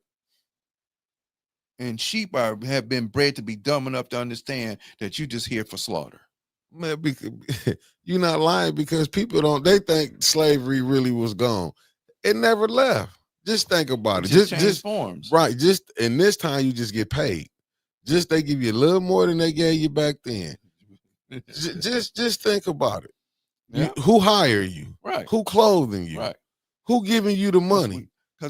And sheep have been bred to be dumb enough to understand that you're just here for slaughter. Man, you're not lying, because people they think slavery really was gone. It never left. Just think about it. Just forms. Right. Just in this time, you just get paid. Just they give you a little more than they gave you back then. just think about it. Yeah. Who hired you? Right. Who clothing you? Right. Who giving you the money? Go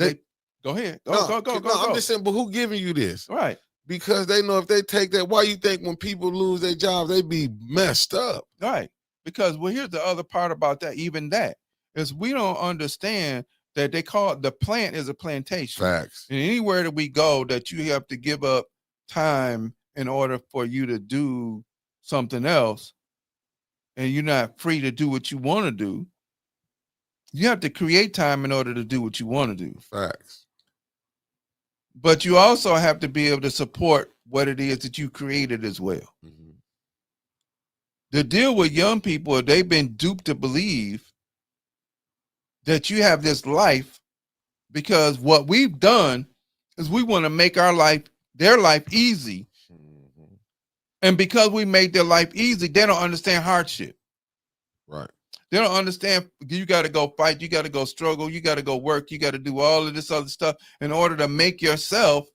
ahead. Go. I'm just saying, but who giving you this? Right. Because they know if they take that, why you think when people lose their jobs, they be messed up? Right. Because, well, here's the other part about that. Even that is we don't understand that they call it, the plant is a plantation. Facts. And anywhere that we go, that you have to give up time in order for you to do something else, and you're not free to do what you want to do. You have to create time in order to do what you want to do. Facts. But you also have to be able to support what it is that you created as well. Mm-hmm. The deal with young people, they've been duped to believe that you have this life, because what we've done is we want to make their life easy. Mm-hmm. And because we made their life easy, they don't understand hardship. Right. They don't understand you got to go fight, you got to go struggle, you got to go work, you got to do all of this other stuff in order to make yourself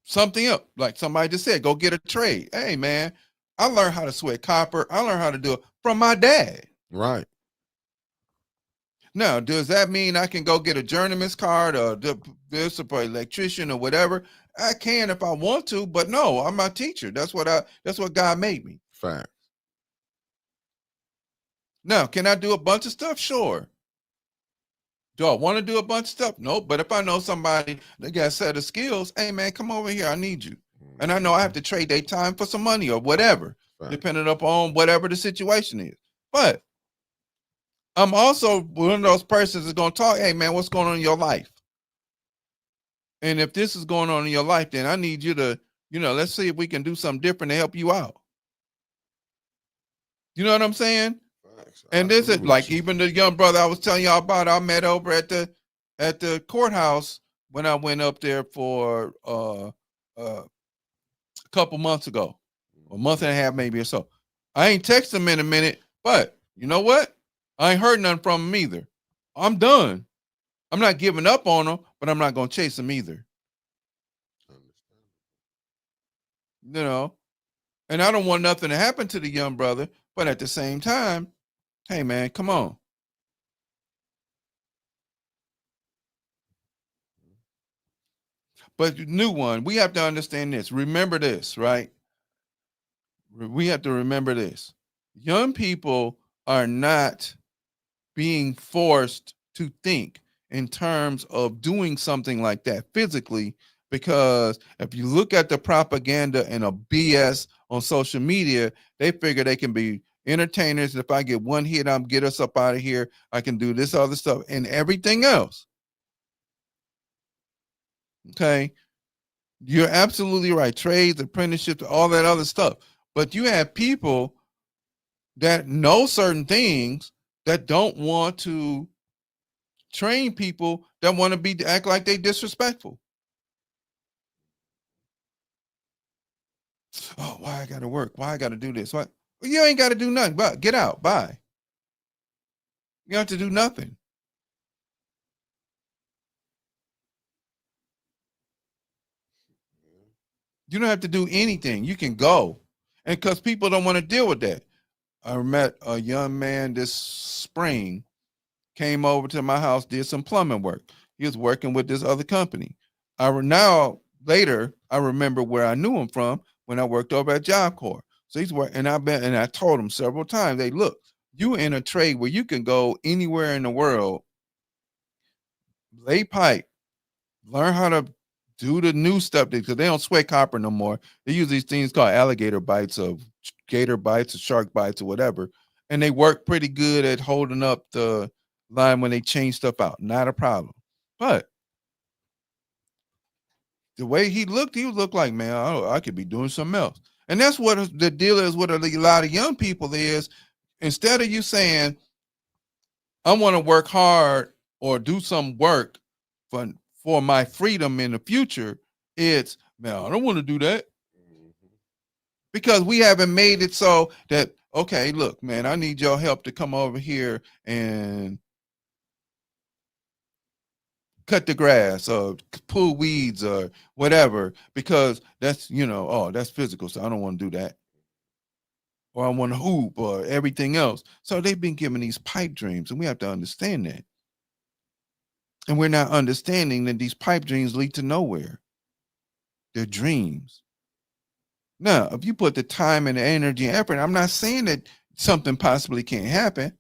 something else. Like somebody just said, go get a trade. Hey, man, I learned how to sweat copper. I learned how to do it from my dad. Right. Now, does that mean I can go get a journeyman's card or this or electrician or whatever? I can if I want to, but no, I'm my teacher. That's what God made me. Fact. Now, can I do a bunch of stuff? Sure. Do I want to do a bunch of stuff? No, but if I know somebody that got a set of skills, hey, man, come over here. I need you. And I know I have to trade their time for some money or whatever, depending upon whatever the situation is. But I'm also one of those persons that's going to talk, hey, man, what's going on in your life? And if this is going on in your life, then I need you to, let's see if we can do something different to help you out. You know what I'm saying? And this is like even the young brother I was telling y'all about, I met over at the courthouse when I went up there for a couple months ago, a month and a half maybe or so. I ain't texted him in a minute, but you know what? I ain't heard nothing from him either. I'm done. I'm not giving up on him, but I'm not going to chase him either. And I don't want nothing to happen to the young brother, but at the same time, hey, man, come on. But new one, we have to understand this. Remember this, right? We have to remember this. Young people are not being forced to think in terms of doing something like that physically, because if you look at the propaganda and a BS on social media, they figure they can be entertainers. If I get one hit, I'm get us up out of here. I can do this other stuff and everything else. Okay. You're absolutely right. Trades, apprenticeships, all that other stuff. But you have people that know certain things that don't want to train people that want to be act like they disrespectful. Oh, why I gotta work? Why I gotta do this? What? Well, you ain't gotta do nothing. But get out. Bye. You don't have to do nothing. You don't have to do anything. You can go. And because people don't want to deal with that. I met a young man this spring, came over to my house, did some plumbing work. He was working with this other company. Now later I remember where I knew him from when I worked over at Job Corps. So he's working, and I told him several times, hey, look, you in a trade where you can go anywhere in the world, lay pipe, learn how to do the new stuff, because they don't sweat copper no more. They use these things called alligator bites, of gator bites or shark bites or whatever, and they work pretty good at holding up the line when they change stuff out. Not a problem. But the way he looked like, man, I could be doing something else. And that's what the deal is with a lot of young people is, instead of you saying, I want to work hard or do some work for my freedom in the future, it's, man, I don't want to do that, because we haven't made it so that, okay, look, man, I need your help to come over here and cut the grass or pull weeds or whatever, because that's, oh, that's physical, so I don't want to do that. Or I want to hoop or everything else. So they've been given these pipe dreams, and we have to understand that. And we're not understanding that these pipe dreams lead to nowhere. They're dreams. Now, if you put the time and the energy and effort, I'm not saying that something possibly can't happen.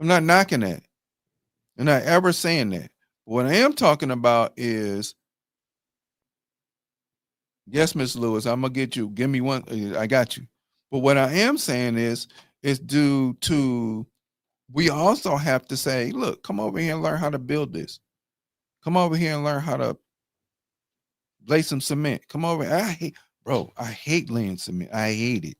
I'm not knocking that. I'm not ever saying that. What I am talking about is, yes, Miss Lewis, I'm gonna get you. Give me one. I got you. But what I am saying is due to, we also have to say, look, come over here and learn how to build this. Come over here and learn how to lay some cement. Come over. I hate laying cement. I hate it.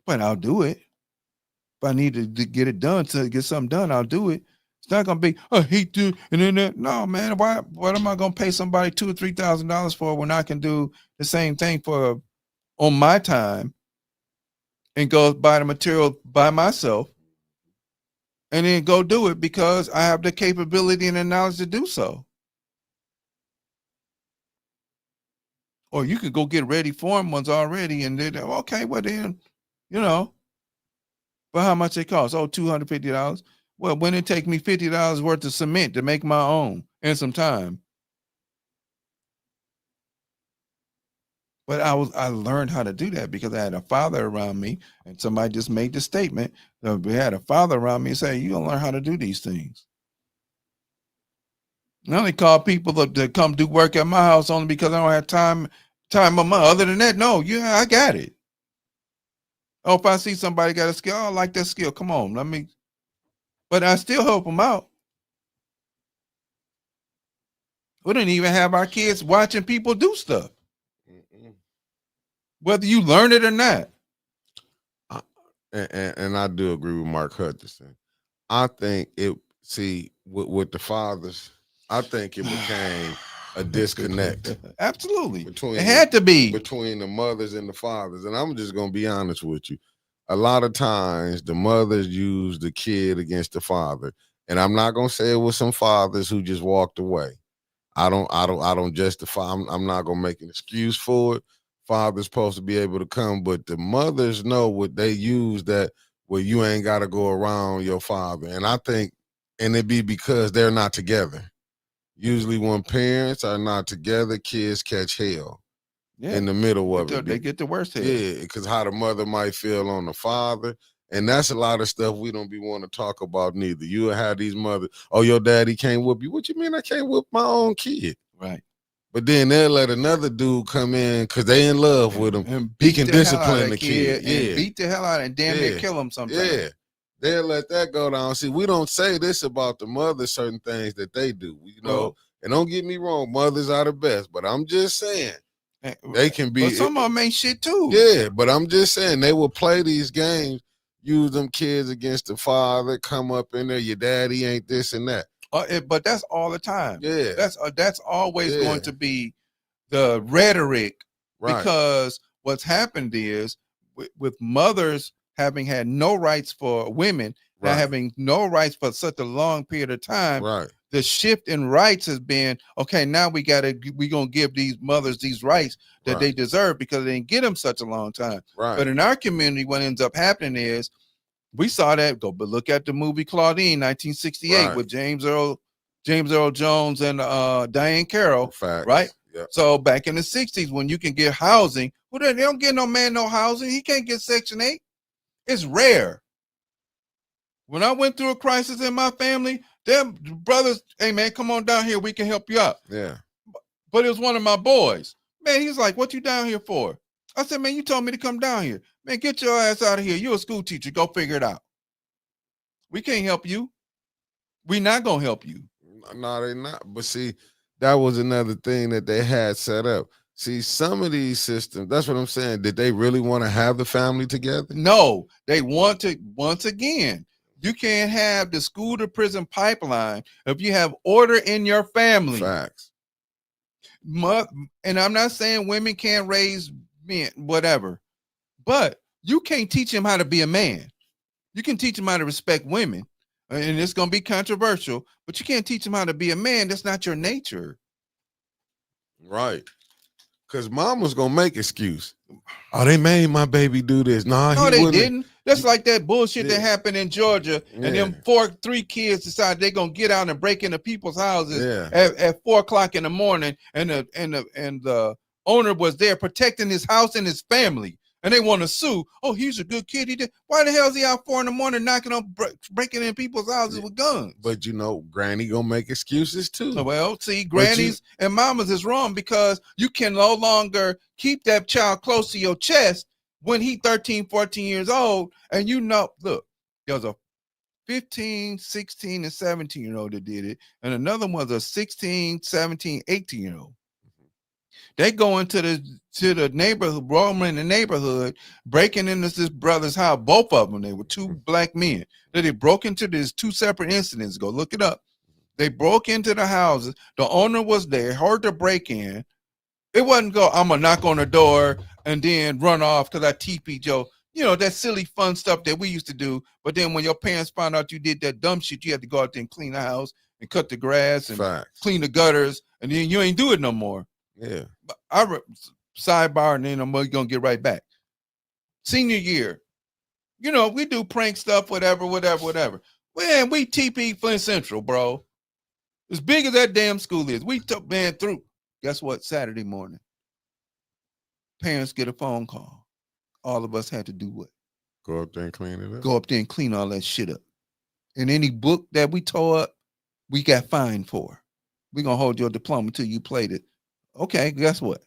But I'll do it. If I need to get it done, to get something done, I'll do it. It's not gonna be, I hate to, and then that. No, man, what am I gonna pay somebody $2,000 or $3,000 for when I can do the same thing on my time and go buy the material by myself and then go do it because I have the capability and the knowledge to do so. Or you could go get ready form ones already, and then, okay, well then, but how much it costs? Oh, $250. Well, when it take me $50 worth of cement to make my own and some time. But I learned how to do that because I had a father around me, and somebody just made the statement that we had a father around me and say, you don't learn how to do these things. I only call people to come do work at my house only because I don't have time on my. Other than that, no, yeah, I got it. Oh, if I see somebody got a skill, I like that skill. Come on, but I still help them out. We didn't even have our kids watching people do stuff, whether you learn it or not. And I do agree with Mark Hutchinson. I think with the fathers, I think it became a disconnect. Absolutely. It had to be between the mothers and the fathers. And I'm just gonna be honest with you. A lot of times the mothers use the kid against the father. And I'm not gonna say it was some fathers who just walked away. I don't justify. I'm not gonna make an excuse for it. Father's supposed to be able to come, but the mothers know what they use, that well, you ain't got to go around your father. And I think, and it be because they're not together. Usually when parents are not together, kids catch hell in the middle of it. They get the worst hell. Yeah, because how the mother might feel on the father. And that's a lot of stuff we don't be want to talk about neither. You have these mothers, oh, your daddy can't whoop you. What you mean I can't whoop my own kid? Right. But then they'll let another dude come in because they in love with him. And He can discipline the kid. And beat the hell out and damn near kill him sometimes. Yeah. They'll let that go down. See, we don't say this about the mothers, certain things that they do. You know, and don't get me wrong, mothers are the best. But I'm just saying, they can be. But some of them ain't shit too. Yeah, but I'm just saying they will play these games, use them kids against the father, come up in there, your daddy ain't this and that. But that's all the time. Yeah, that's always going to be the rhetoric, because what's happened is with mothers having had no rights for women, now having no rights for such a long period of time. Right. The shift in rights has been, okay, now we're gonna give these mothers these rights that they deserve because they didn't get them such a long time. Right. But in our community, what ends up happening is we saw that but look at the movie Claudine, 1968, with James Earl Jones and Diane Carroll. Right. Yep. So back in the 60s, when you can get housing, they don't get no man no housing. He can't get Section 8. It's rare. When I went through a crisis in my family, them brothers, hey man, come on down here. We can help you out. Yeah. But it was one of my boys. Man, he's like, what you down here for? I said, man, you told me to come down here. Man, get your ass out of here. You're a school teacher. Go figure it out. We can't help you. We not going to help you. No, they not. But see, that was another thing that they had set up. See, some of these systems, that's what I'm saying. Did they really want to have the family together? No, they want to, once again, you can't have the school to prison pipeline if you have order in your family. Facts. And I'm not saying women can't raise men, whatever, but you can't teach him how to be a man. You can teach him how to respect women, and it's going to be controversial, but you can't teach him how to be a man. That's not your nature. Right. Because mama's going to make excuse. Oh, they made my baby do this. No, they didn't. That's like that bullshit that happened in Georgia, and them 3 kids decided they're going to get out and break into people's houses at 4 o'clock in the morning, and the owner was there protecting his house and his family. And they want to sue. Oh, he's a good kid. He did. Why the hell is he out 4 in the morning knocking on, breaking in people's houses with guns? But you know, Granny gonna make excuses too. Well, see, grannies and mamas is wrong because you can no longer keep that child close to your chest when he's 13, 14 years old. And you know, look, there's a 15, 16, and 17-year-old that did it. And another one's a 16, 17, 18-year-old. They go into the neighborhood, roaming in the neighborhood, breaking into this brother's house. Both of them, they were 2 black men. They broke into these 2 separate incidents. Go look it up. They broke into the houses. The owner was there, heard the break in. It wasn't go, I'm gonna knock on the door and then run off because I TP Joe. You know, that silly fun stuff that we used to do. But then when your parents found out you did that dumb shit, you had to go out there and clean the house and cut the grass and clean the gutters, and then you ain't do it no more. Yeah. Sidebar, and then I'm gonna get right back. Senior year, you know, we do prank stuff, whatever. Man, we TP Flint Central, bro. As big as that damn school is, we took man through. Guess what? Saturday morning, parents get a phone call. All of us had to do what? Go up there and clean it up. Go up there and clean all that shit up. And any book that we tore up, we got fined for. We're gonna hold your diploma until you played it. Okay, guess what?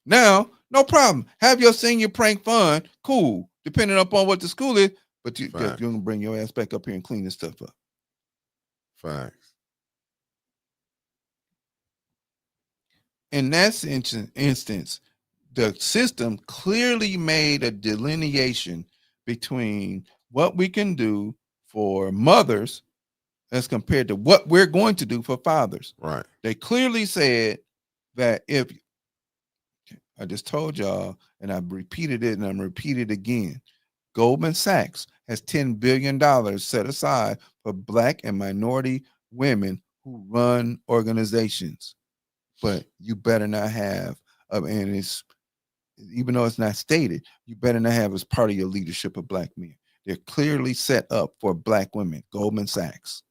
Now, no problem. Have your senior prank fun. Cool. Depending upon what the school is, but you're going to bring your ass back up here and clean this stuff up. Facts. In that instance, the system clearly made a delineation between what we can do for mothers as compared to what we're going to do for fathers. Right. They clearly said that if I just told y'all, and I've repeated it, and I'm repeating it again, Goldman Sachs has $10 billion set aside for Black and minority women who run organizations. But you better not have, and it's, even though it's not stated, you better not have as part of your leadership of Black men. They're clearly set up for Black women, Goldman Sachs,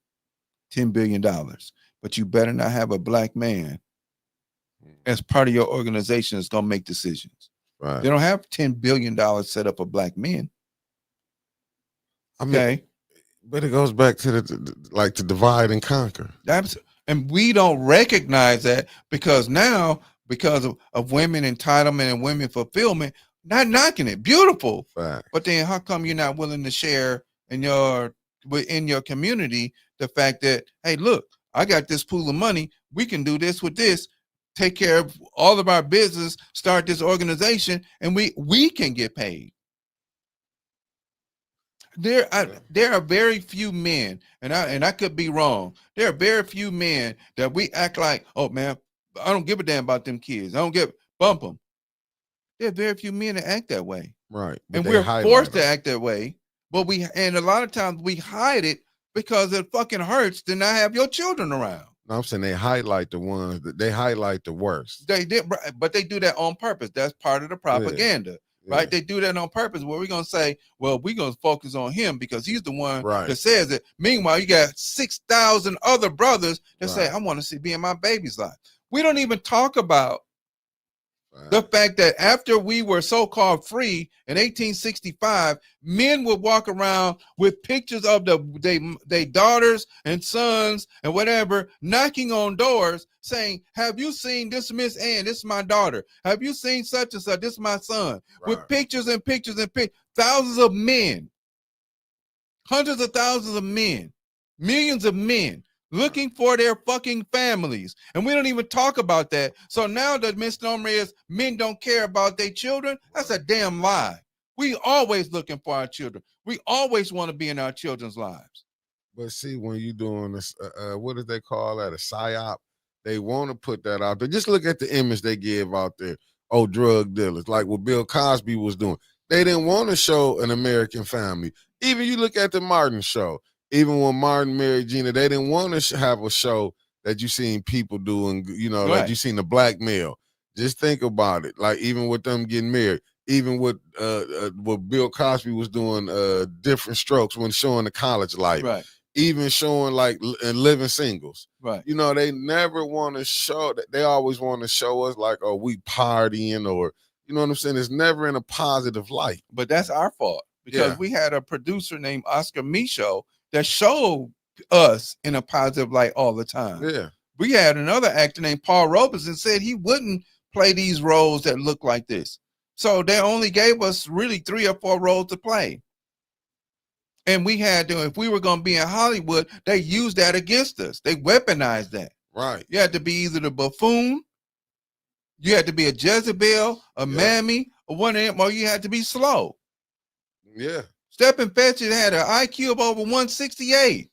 $10 billion. But but you better not have a black man as part of your organization that's gonna make decisions. Right. They don't have $10 billion set up for black men. I mean, Okay. but it goes back to the divide and conquer. And we don't recognize that because now, because of women entitlement and women fulfillment, not knocking it, beautiful. Facts. But then how come you're not willing to share within your community the fact that, hey, look, I got this pool of money. We can do this with this, take care of all of our business, start this organization, and we can get paid. There are very few men, and I could be wrong. There are very few men that we act like, oh man, I don't give a damn about them kids. I don't bump them. There are very few men that act that way. Right. And we're forced to act that way. But and a lot of times we hide it because it fucking hurts to not have your children around. No, I'm saying they highlight the ones that they highlight the worst. They did, but they do that on purpose. That's part of the propaganda. Yeah. Right? They do that on purpose where we're going to say, well, we're going to focus on him because he's the one that says it. Meanwhile, you got 6,000 other brothers that say, I want to be in my baby's life. We don't even talk about the fact that after we were so-called free in 1865, men would walk around with pictures of their daughters and sons and whatever, knocking on doors saying, have you seen this Miss Ann? This is my daughter. Have you seen such and such? This is my son. With pictures and pictures and pictures. Thousands of men, hundreds of thousands of men, millions of men looking for their fucking families. And we don't even talk about that. So now the misnomer is men don't care about their children. That's a damn lie. We always looking for our children. We always want to be in our children's lives. But see, when you're doing this, what do they call that? A psyop. They want to put that out there. Just look at the image they give out there. Oh, drug dealers, like what Bill Cosby was doing. They didn't want to show an American family. Even you look at the Martin show. Even when Martin married Gina, they didn't want to have a show that you seen people doing, like you seen the black male. Just think about it. Like even with them getting married, even with what Bill Cosby was doing, different strokes when showing the college life. Right. Even showing like living singles. Right. They never want to show that. They always want to show us like, oh, we partying or, you know what I'm saying? It's never in a positive light. But that's our fault because we had a producer named Oscar Michaud that showed us in a positive light all the time. Yeah. We had another actor named Paul Robeson said he wouldn't play these roles that look like this. So they only gave us really 3 or 4 roles to play. And we had to, if we were going to be in Hollywood, they used that against us. They weaponized that. Right. You had to be either the buffoon, you had to be a Jezebel, a mammy, or one of them, or you had to be slow. Yeah. Stephen Fetchit had an IQ of over 168,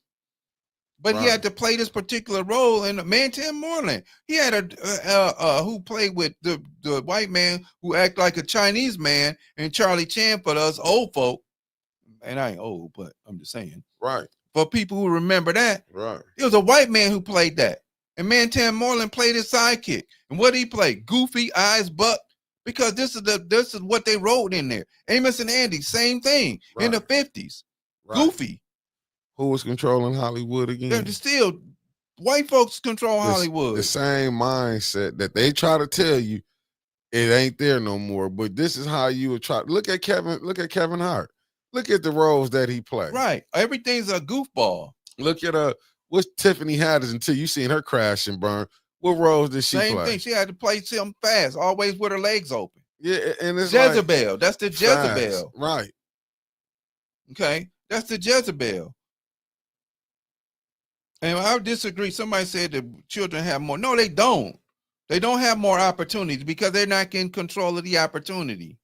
but he had to play this particular role in Tim Moreland. He had who played with the white man who act like a Chinese man and Charlie Chan for us old folk. And I ain't old, but I'm just saying. Right. For people who remember that. Right. It was a white man who played that. And Tim Moreland played his sidekick. And what did he play? Goofy, eyes buck. Because this is what they wrote in there. Amos and Andy, same thing in the 50s. Right. Goofy. Who was controlling Hollywood again? They're still white folks control Hollywood. The same mindset that they try to tell you it ain't there no more. But this is how you would try. Look at Kevin Hart. Look at the roles that he played. Right. Everything's a goofball. Look at what's Tiffany Haddish until you seen her crash and burn. What roles did she play? Same thing. She had to play something fast, always with her legs open. Yeah, and it's Jezebel. Like that's the Jezebel. Fast. Right. Okay. That's the Jezebel. And I disagree. Somebody said that children have more. No, they don't. They don't have more opportunities because they're not in control of the opportunity.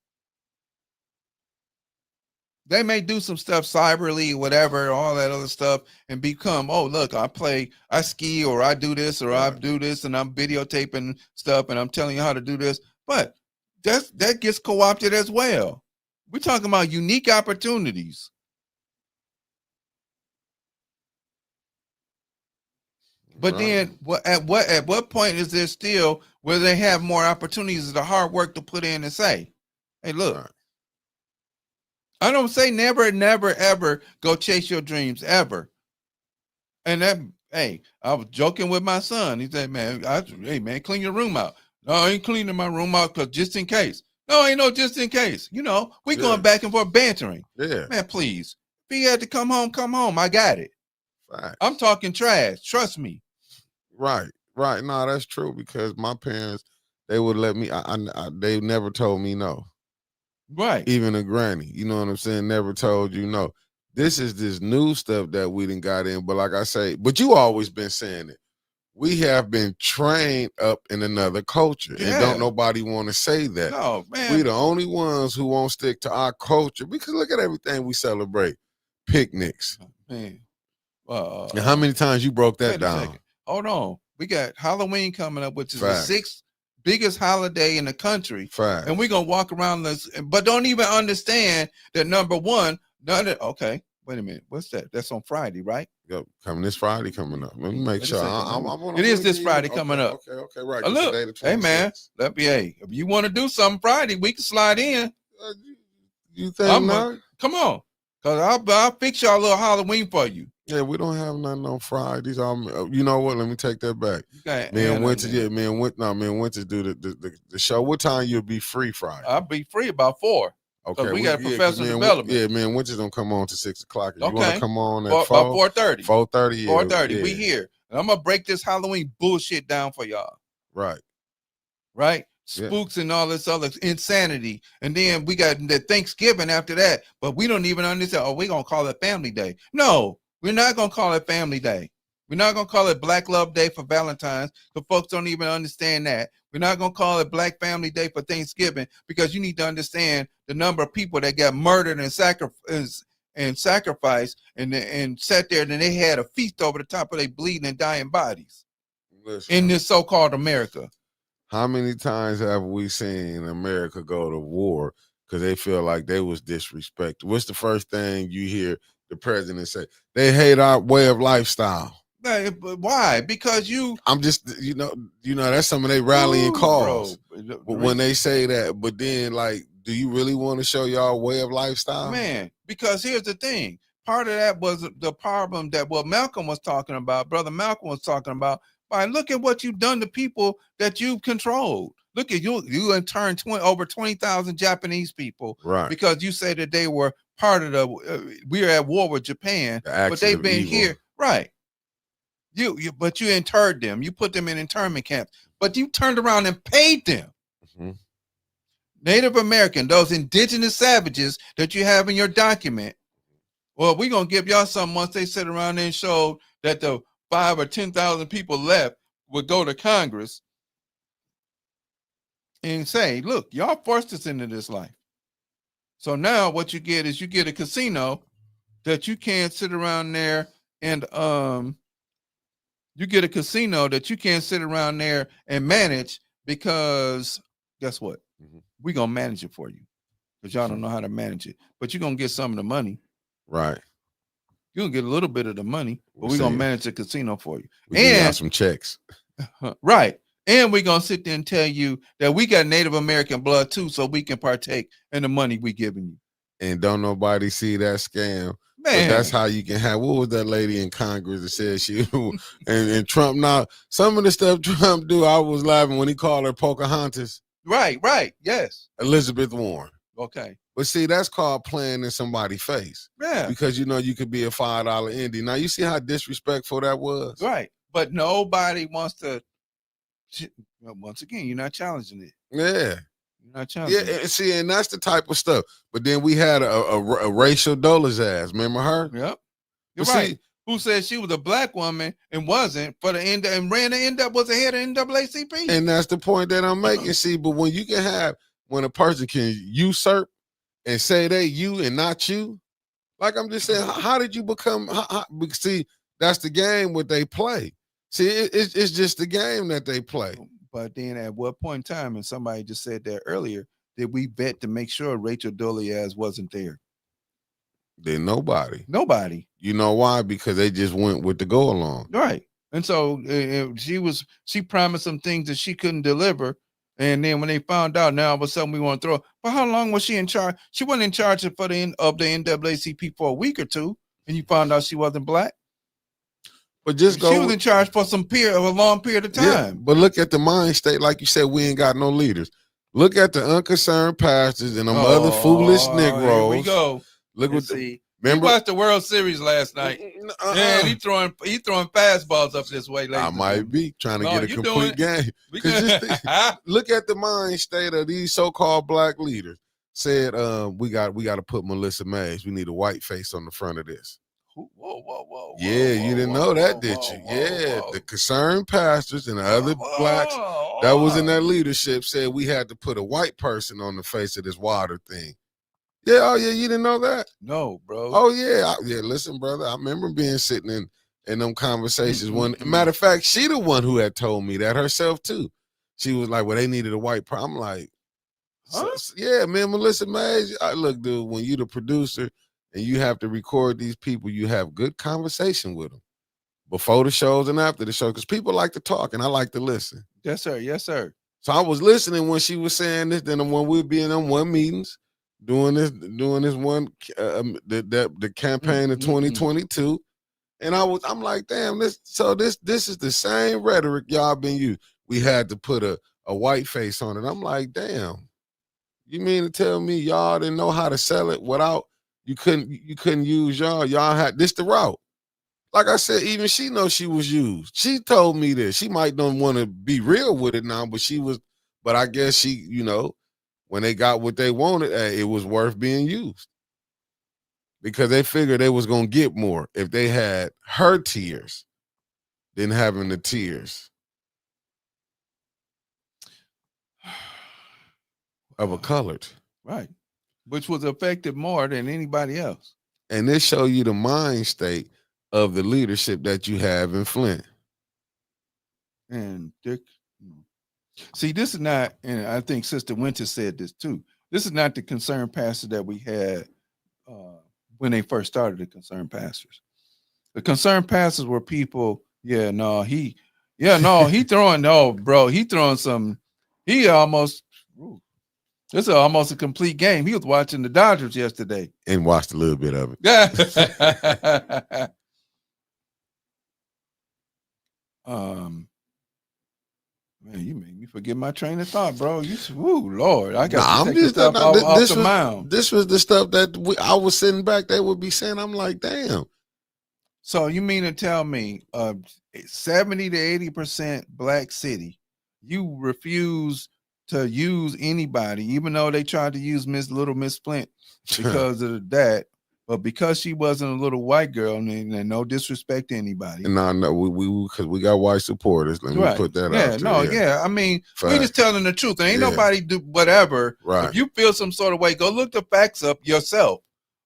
They may do some stuff cyberly, whatever, all that other stuff, and become, oh, look, I ski, or I do this, or I do this, and I'm videotaping stuff, and I'm telling you how to do this. But that gets co-opted as well. We're talking about unique opportunities. But then at what point is there still where they have more opportunities is the hard work to put in and say, hey, look, I don't say never, ever go chase your dreams ever. And Hey, I was joking with my son. He said, man, hey, man, clean your room out. No, I ain't cleaning my room out because just in case. No, ain't no just in case. You know, we going back and forth bantering. Yeah. Man, please. If he had to come home, come home. I got it. Facts. I'm talking trash. Trust me. Right. No, that's true because my parents, they would let me, they never told me no. Right. Even a granny, you know what I'm saying? Never told you no. This is this new stuff that we done got in. But like I say, but you always been saying it. We have been trained up in another culture. Yeah. And don't nobody want to say that. No, man. We the only ones who won't stick to our culture because look at everything we celebrate. Picnics. Man. And how many times you broke that down? Hold on. We got Halloween coming up, which is Facts. the 6th biggest holiday in the country. Facts. And we're going to walk around this, but don't even understand that number one, okay, wait a minute. What's that? That's on Friday, right? Yep, coming this Friday coming up. Let me make sure. It is this Friday coming up. Okay, right. Look, hey, man, hey, if you want to do something Friday, we can slide in. You think not? Come on, because I'll fix y'all a little Halloween for you. Yeah, we don't have nothing on Fridays. You know what? Let me take that back. Me and Winters do the show. What time you'll be free Friday? I'll be free about 4. Okay, we got professional development. Yeah, man, Winters don't come on to 6 o'clock. You want to come on at 4:30? 4:30. 4:30. Yeah. We here, and I'm gonna break this Halloween bullshit down for y'all. Right. Spooks and all this other insanity, and then we got the Thanksgiving after that. But we don't even understand. Oh, we're gonna call it Family Day. No, we're not gonna call it Family Day. We're not gonna call it Black Love Day for Valentine's, because folks don't even understand that. We're not gonna call it Black Family Day for Thanksgiving, because you need to understand the number of people that got murdered and sacrificed and sat there, and they had a feast over the top of their bleeding and dying bodies. Listen, in this so-called America. How many times have we seen America go to war because they feel like they was disrespected? What's the first thing you hear the president say? They hate our way of lifestyle. Why? Because I'm just, you know, that's some of their rallying calls. When they say that, but then, like, do you really want to show y'all way of lifestyle? Man, because here's the thing. Part of that was the problem that what Malcolm was talking about, Brother Malcolm was talking about. By look at what you've done to people that you've controlled. Look at you interned over 20,000 Japanese people, right? Because you say that they were part of we are at war with Japan, but they've been here, right? But you interred them. You put them in internment camps, but you turned around and paid them. Mm-hmm. Native American, those indigenous savages that you have in your document. Well, we're gonna give y'all something once they sit around there and show that the 5,000 or 10,000 people left would go to Congress and say, look, y'all forced us into this life. So now what you get is you get a casino that you can't sit around there and manage, because guess what? Mm-hmm. We're going to manage it for you because y'all don't know how to manage it. But you're going to get some of the money. Right. You're going to get a little bit of the money, but we're going to manage the casino for you. We got some checks. Right. And we're going to sit there and tell you that we got Native American blood too, so we can partake in the money we giving you. And don't nobody see that scam. Man. But that's how you can have, what was that lady in Congress that said she, and Trump, now, some of the stuff Trump do, I was laughing when he called her Pocahontas. Right. Yes. Elizabeth Warren. Okay. But see, that's called playing in somebody's face. Yeah. Because you could be a $5 Indian. Now you see how disrespectful that was. Right. But nobody wants to. Once again, you're not challenging it. Yeah. You're not challenging it. See, and that's the type of stuff. But then we had a Rachel Dolezal. Remember her? Yep. You're right. Who said she was a black woman and wasn't for the end and ran the end up, was the head of NAACP. And that's the point that I'm making. See, but when you can have, when a person can usurp and say they you and not you, like I'm just saying, how did you become? See, that's the game what they play. See, it's just the game that they play. But then at what point in time, and somebody just said that earlier, did we bet to make sure Rachel Dolezal wasn't there? Then nobody. You know why? Because they just went with the go along. Right. And so she promised some things that she couldn't deliver. And then when they found out, now all of a sudden we want to throw. But how long was she in charge? She wasn't in charge of the NAACP for a week or two, and you found out she wasn't black. But just She go. was in charge for a long period of Yeah, time. but look at the mind state. Like you said, we ain't got no leaders. Look at the unconcerned pastors and them other foolish Here we Negroes. go. Look Let's what see. remember. We watched the World Series last night. Man, he throwing fastballs up this way. I might be trying to get a complete game. Because look at the mind state of these so-called black leaders. Said, we got to put Melissa Mays. We need a white face on the front of this. Whoa. Yeah, you didn't know that, did you? Yeah, the concerned pastors and the other blacks that was in that leadership said we had to put a white person on the face of this water thing. Yeah, oh yeah, you didn't know that? No, bro. Oh yeah, listen, brother, I remember being sitting in them conversations. Matter of fact, she the one who had told me that herself too. She was like, well, they needed a white person. I'm like, huh? Yeah, man, Melissa Mays. Look, dude, when you the producer and you have to record these people, you have good conversation with them before the shows and after the show, because people like to talk and I like to listen. Yes, sir. Yes, sir. So I was listening when she was saying this. Then when we'd be in them one meetings, doing this one the campaign of 2022, and I'm like, damn, this is the same rhetoric y'all been used. We had to put a white face on it. I'm like, damn, you mean to tell me y'all didn't know how to sell it without you couldn't use y'all had this the route. Like I said, even she knows she was used. She told me this. She might don't want to be real with it now, but I guess she, when they got what they wanted, it was worth being used. Because they figured they was going to get more if they had her tears than having the tears of a colored. Right. Which was affected more than anybody else. And this show you the mind state of the leadership that you have in Flint. And see, this is not, and I think Sister Winter said this too, this is not the concerned pastor that we had when they first started the concerned pastors. The concerned pastors were people, he throwing some, this is almost a complete game. He was watching the Dodgers yesterday. And watched a little bit of it. Man, you made me forget my train of thought, bro. Lord, I got to take this stuff off the mound. This was the stuff that I was sitting back. They would be saying, I'm like, damn. So you mean to tell me, 70 to 80% black city, you refuse to use anybody, even though they tried to use Miss Flint because of that. But because she wasn't a little white girl, and no disrespect to anybody. No, we because we got white supporters. Let me put that out there. Yeah. I mean, we just telling the truth. Ain't nobody do whatever. Right. If you feel some sort of way, go look the facts up yourself.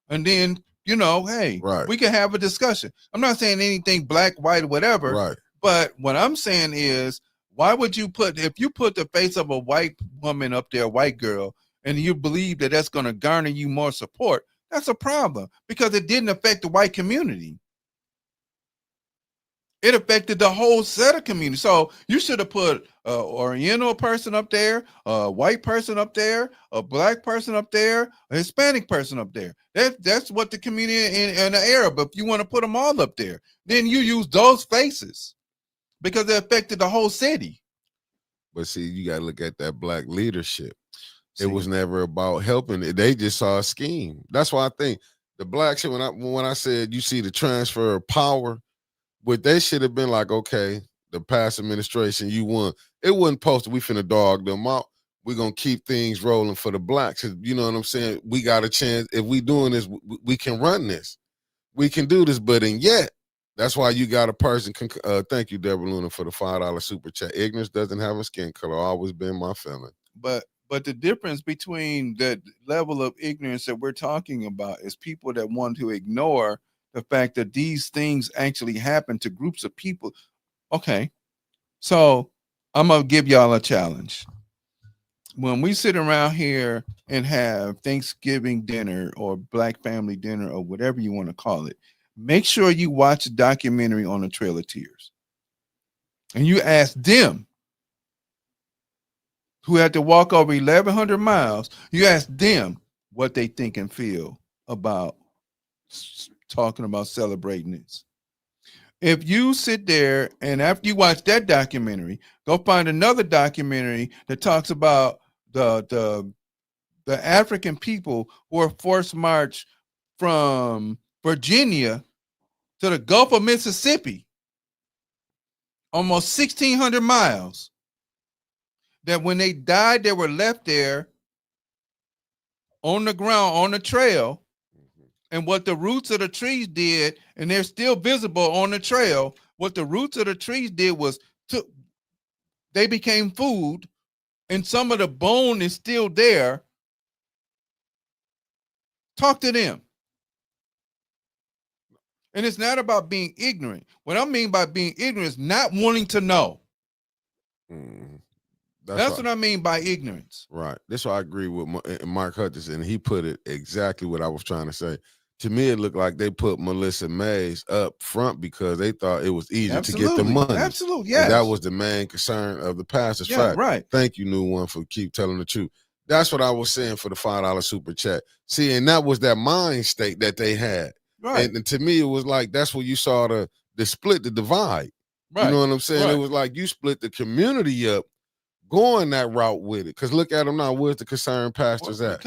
And then, we can have a discussion. I'm not saying anything black, white, whatever. Right. But what I'm saying is, why would you if you put the face of a white woman up there, white girl, and you believe that that's going to garner you more support, that's a problem because it didn't affect the white community. It affected the whole set of community. So you should have put an Oriental person up there, a white person up there, a black person up there, a Hispanic person up there. That's what the community and the Arab. If you want to put them all up there, then you use those faces because it affected the whole city. But see, you got to look at that black leadership. It was never about helping. They just saw a scheme. That's why I think the black shit, when I said you see the transfer of power, but they should have been like, okay, the past administration, you won. It wasn't posted, we finna dog them out. We're going to keep things rolling for the blacks. You know what I'm saying? We got a chance. If we doing this, we can run this. We can do this, but yet, that's why you got a person. Thank you, Deborah Luna, for the $5 super chat. Ignorance doesn't have a skin color. Always been my feeling. But the difference between the level of ignorance that we're talking about is people that want to ignore the fact that these things actually happen to groups of people. Okay, so I'm going to give y'all a challenge. When we sit around here and have Thanksgiving dinner or Black family dinner or whatever you want to call it, make sure you watch a documentary on the Trail of Tears. And you ask them, who had to walk over 1,100 miles, you ask them what they think and feel about talking about celebrating this. If you sit there and after you watch that documentary, go find another documentary that talks about the African people who were forced marched from Virginia to the Gulf of Mississippi, almost 1,600 miles. That when they died, they were left there on the ground, on the trail. And what the roots of the trees did, and they're still visible on the trail, what the roots of the trees did was they became food, and some of the bone is still there. Talk to them. And it's not about being ignorant. What I mean by being ignorant is not wanting to know. Mm. That's what I mean by ignorance. Right. That's why I agree with Mark Hutchinson. He put it exactly what I was trying to say. To me, it looked like they put Melissa Mays up front because they thought it was easier to get the money. Absolutely, yes. And that was the main concern of the pastors. Yeah, right. Thank you, New One, for keep telling the truth. That's what I was saying for the $5 super chat. See, and that was that mind state that they had. Right. And to me, it was like that's where you saw the split, the divide. Right. You know what I'm saying? Right. It was like you split the community up going that route with it. Because look at them now. Where's the concerned pastors at?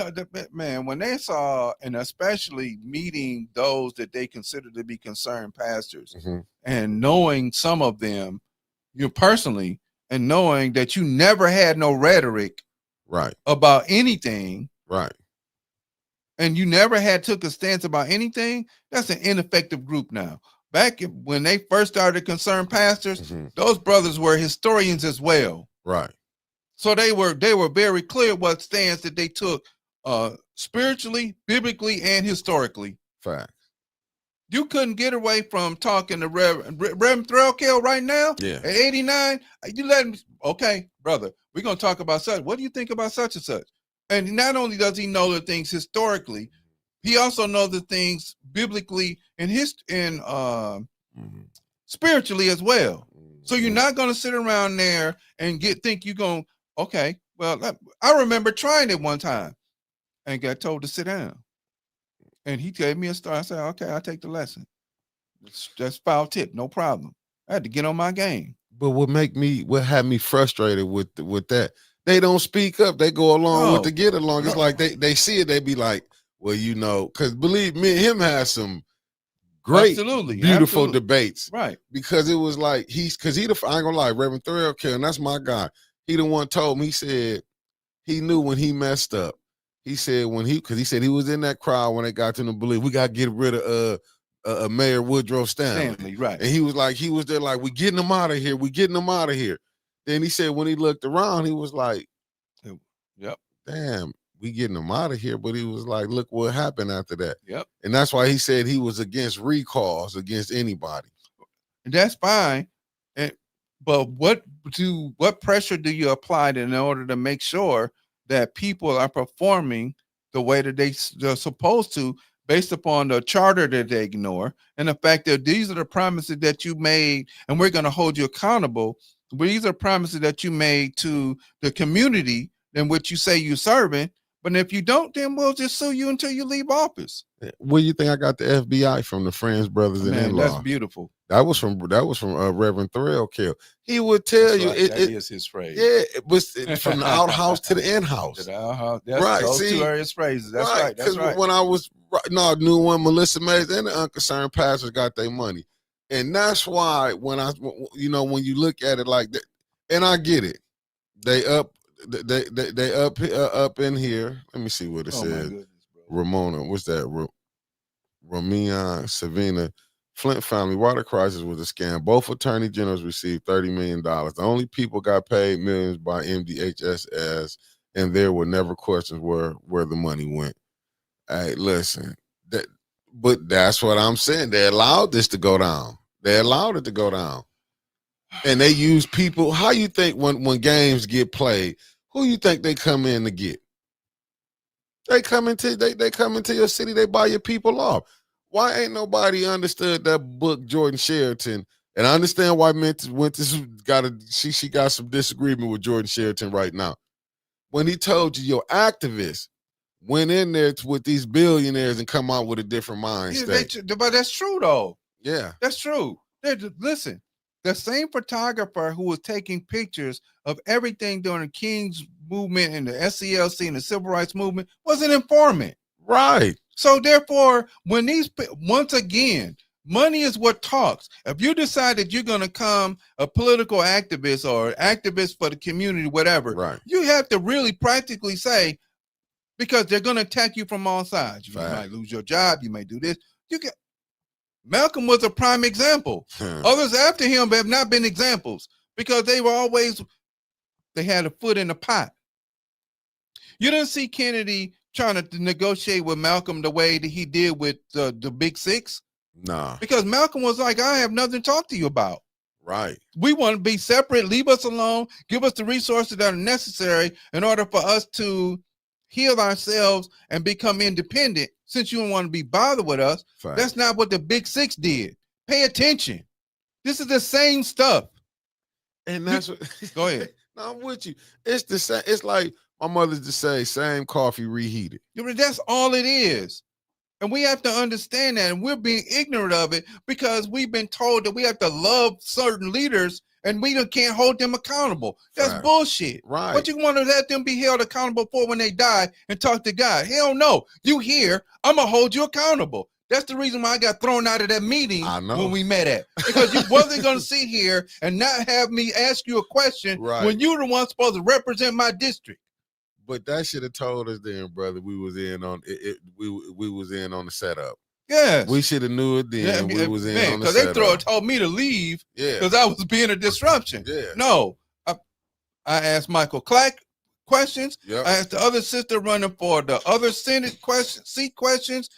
Man, when they saw, and especially meeting those that they consider to be concerned pastors, and knowing some of them, you personally, and knowing that you never had no rhetoric about anything. Right. And you never had took a stance about anything, that's an ineffective group now. Back when they first started concerned pastors, those brothers were historians as well. Right. So they were very clear what stance that they took spiritually, biblically, and historically. Facts. You couldn't get away from talking to Reverend Threlkill right now. Yeah. At 89, you let him, okay, brother, we're going to talk about such. What do you think about such and such? And not only does he know the things historically, he also knows the things biblically and spiritually as well. So you're not going to sit around there and think you're going, okay, well, I remember trying it one time and got told to sit down. And he gave me a star. I said, okay, I'll take the lesson. That's foul tip, no problem. I had to get on my game. But what had me frustrated with that, they don't speak up. They go along with the get along. It's like they see it, they be like, well, you know, because believe me, him has some great, beautiful debates. Right. Because it was like, I ain't gonna lie, Reverend Threlkill, and that's my guy. He the one told me, he said he knew when he messed up. He said because he said he was in that crowd when they got to the belief, we got to get rid of Mayor Woodrow Stanley. Right. And he was there like, we getting him out of here. We getting him out of here. Then he said when he looked around, he was like, yep, damn, we getting him out of here. But he was like, look what happened after that. Yep. And that's why he said he was against recalls against anybody. And that's fine. But what pressure do you apply in order to make sure that people are performing the way that they're supposed to, based upon the charter that they ignore, and the fact that these are the promises that you made, and we're going to hold you accountable. But these are promises that you made to the community in which you say you're serving. But if you don't, then we'll just sue you until you leave office. Where do you think I got the FBI from? The Friends, Brothers, and In-Law. That's beautiful. That was from Reverend Threlkill. He would tell you that is his phrase. Yeah, it was from the outhouse to the in-house. Right. Those two are his phrases. That's right. That's right. When I was New One, Melissa Mays and the unconcerned pastors got their money, and that's why when you look at it like that, and I get it, they up in here. Let me see what it says. Ramona, what's that? Ramia Savina. Flint family water crisis was a scam. Both attorney generals received $30 million. The only people got paid millions by MDHSS, and there were never questions where the money went. Hey, listen, but that's what I'm saying. They allowed this to go down. They allowed it to go down. And they use people. How you think when games get played, who you think they come in to get? They come into your city, they buy your people off. Why ain't nobody understood that book, Jordan Sheraton? And I understand why she got some disagreement with Jordan Sheraton right now. When he told you your activists went in there with these billionaires and come out with a different mindset. But that's true though. Yeah. That's true. Listen, the same photographer who was taking pictures of everything during the King's movement and the SCLC and the Civil Rights Movement was an informant. Right. So therefore, when once again, money is what talks. If you decide that you're going to come a political activist or activist for the community, whatever, right, you have to really practically say, because they're going to attack you from all sides. You might lose your job. You may do this. Malcolm was a prime example. Others after him have not been examples because they had a foot in the pot. You didn't see Kennedy trying to negotiate with Malcolm the way that he did with the Big Six. Nah. Because Malcolm was like, I have nothing to talk to you about. Right. We want to be separate. Leave us alone. Give us the resources that are necessary in order for us to heal ourselves and become independent. Since you don't want to be bothered with us, that's not what the Big Six did. Pay attention. This is the same stuff. And that's what. Go ahead. No, I'm with you. It's the same. It's like my mother used to say, same coffee reheated. That's all it is. And we have to understand that. And we're being ignorant of it because we've been told that we have to love certain leaders and we can't hold them accountable. That's bullshit. Right. What you want to let them be held accountable for when they die and talk to God? Hell no. You here, I'm going to hold you accountable. That's the reason why I got thrown out of that meeting when we met at. Because you wasn't going to sit here and not have me ask you a question when you're the one supposed to represent my district. But that should have told us then, brother. We was in on it. We was in on the setup. Yes. We should have knew it then. We was in on the setup. Because they told me to leave because I was being a disruption. Yeah. No. I asked Michael Clack questions. Yep. I asked the other sister running for the other Senate seat questions.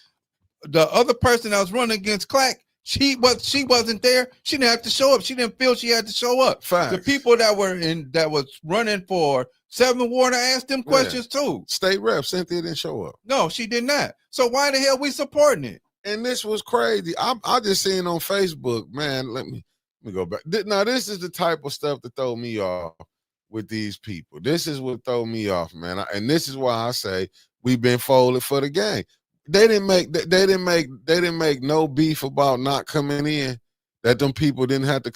The other person that was running against Clack, she wasn't there. She didn't have to show up. She didn't feel she had to show up. Facts. The people that was running for 7th Ward, I asked them questions too. State Rep Cynthia didn't show up. No, she did not. So why the hell we supporting it? And this was crazy. I just seen on Facebook, man. Let me go back. Now this is the type of stuff that throw me off with these people. This is what throw me off, man. And this is why I say we've been folded for the game. They didn't make no beef about not coming in. That them people didn't have to.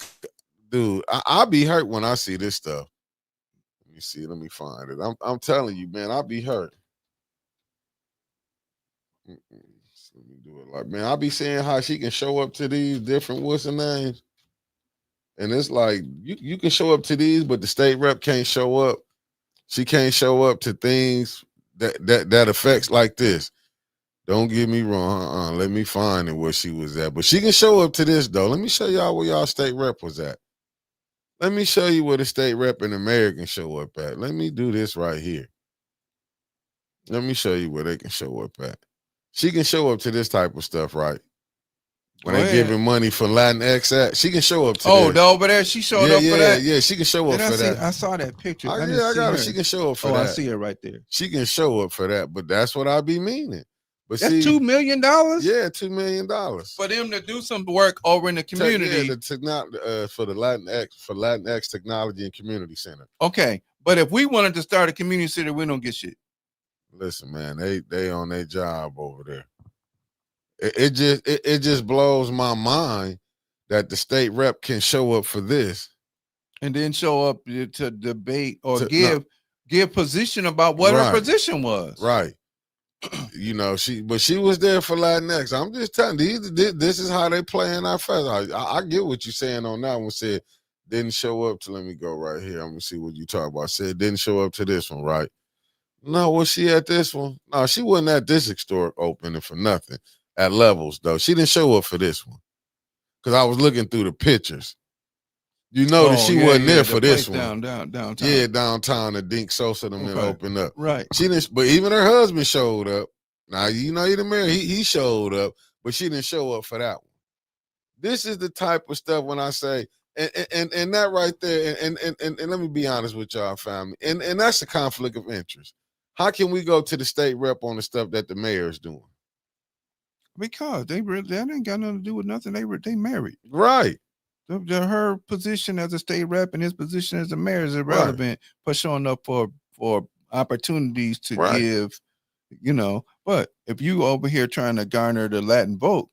Dude, I'll be hurt when I see this stuff. Let me see. Let me find it. I'm telling you, man, I'll be hurt. Let me do it like, man, I'll be seeing how she can show up to these different what's her names. And it's like you can show up to these, but the state rep can't show up. She can't show up to things that affects like this. Don't get me wrong. Let me find it where she was at. But she can show up to this, though. Let me show y'all where y'all state rep was at. Let me show you where the state rep in America can show up at. Let me do this right here. Let me show you where they can show up at. She can show up to this type of stuff, right? When they giving money for Latinx at, she can show up to this. Over there, she showed up for that? Yeah, she can show up for that. I saw that picture. I got her. She can show up for that. I see her right there. She can show up for that, but that's what I be meaning. But that's $2 million? Yeah, $2 million. For them to do some work over in the community. For the Latinx Technology and Community Center. Okay, but if we wanted to start a community center, we don't get shit. Listen, man, they on their job over there. It just blows my mind that the state rep can show up for this. And then show up to debate or give position about what her position was. Right. You know, she was there for Latinx. I'm just telling you, this is how they play in our fest. I get what you're saying on that one. Said didn't show up to, let me go right here. I'm gonna see what you talk about. Said didn't show up to this one, right? No, was she at this one? No, she wasn't at this historic opening for nothing. At Levels, though. She didn't show up for this one. Because I was looking through the pictures. You know that she wasn't there for this one. Downtown. Yeah, downtown, the Dink Sosa them that opened up. Right. She didn't, but even her husband showed up. Now, you know, he didn't marry, he showed up, but she didn't show up for that one. This is the type of stuff when I say, and that right there, and let me be honest with y'all, family, and that's a conflict of interest. How can we go to the state rep on the stuff that the mayor is doing? Because that ain't got nothing to do with nothing. They married. Right. Her position as a state rep and his position as a mayor is irrelevant for showing up for opportunities to give, you know. But if you over here trying to garner the Latin vote,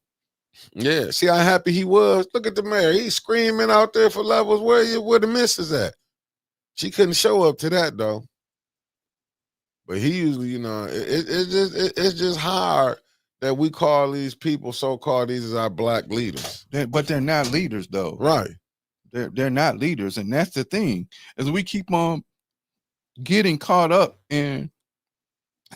Yeah, see how happy he was. Look at the mayor. He's screaming out there for levels. Where the missus at? She couldn't show up to that though. But he usually, it's just hard that we call these people so-called these is our black leaders. But they're not leaders though. Right. They're not leaders, and that's the thing. As we keep on getting caught up in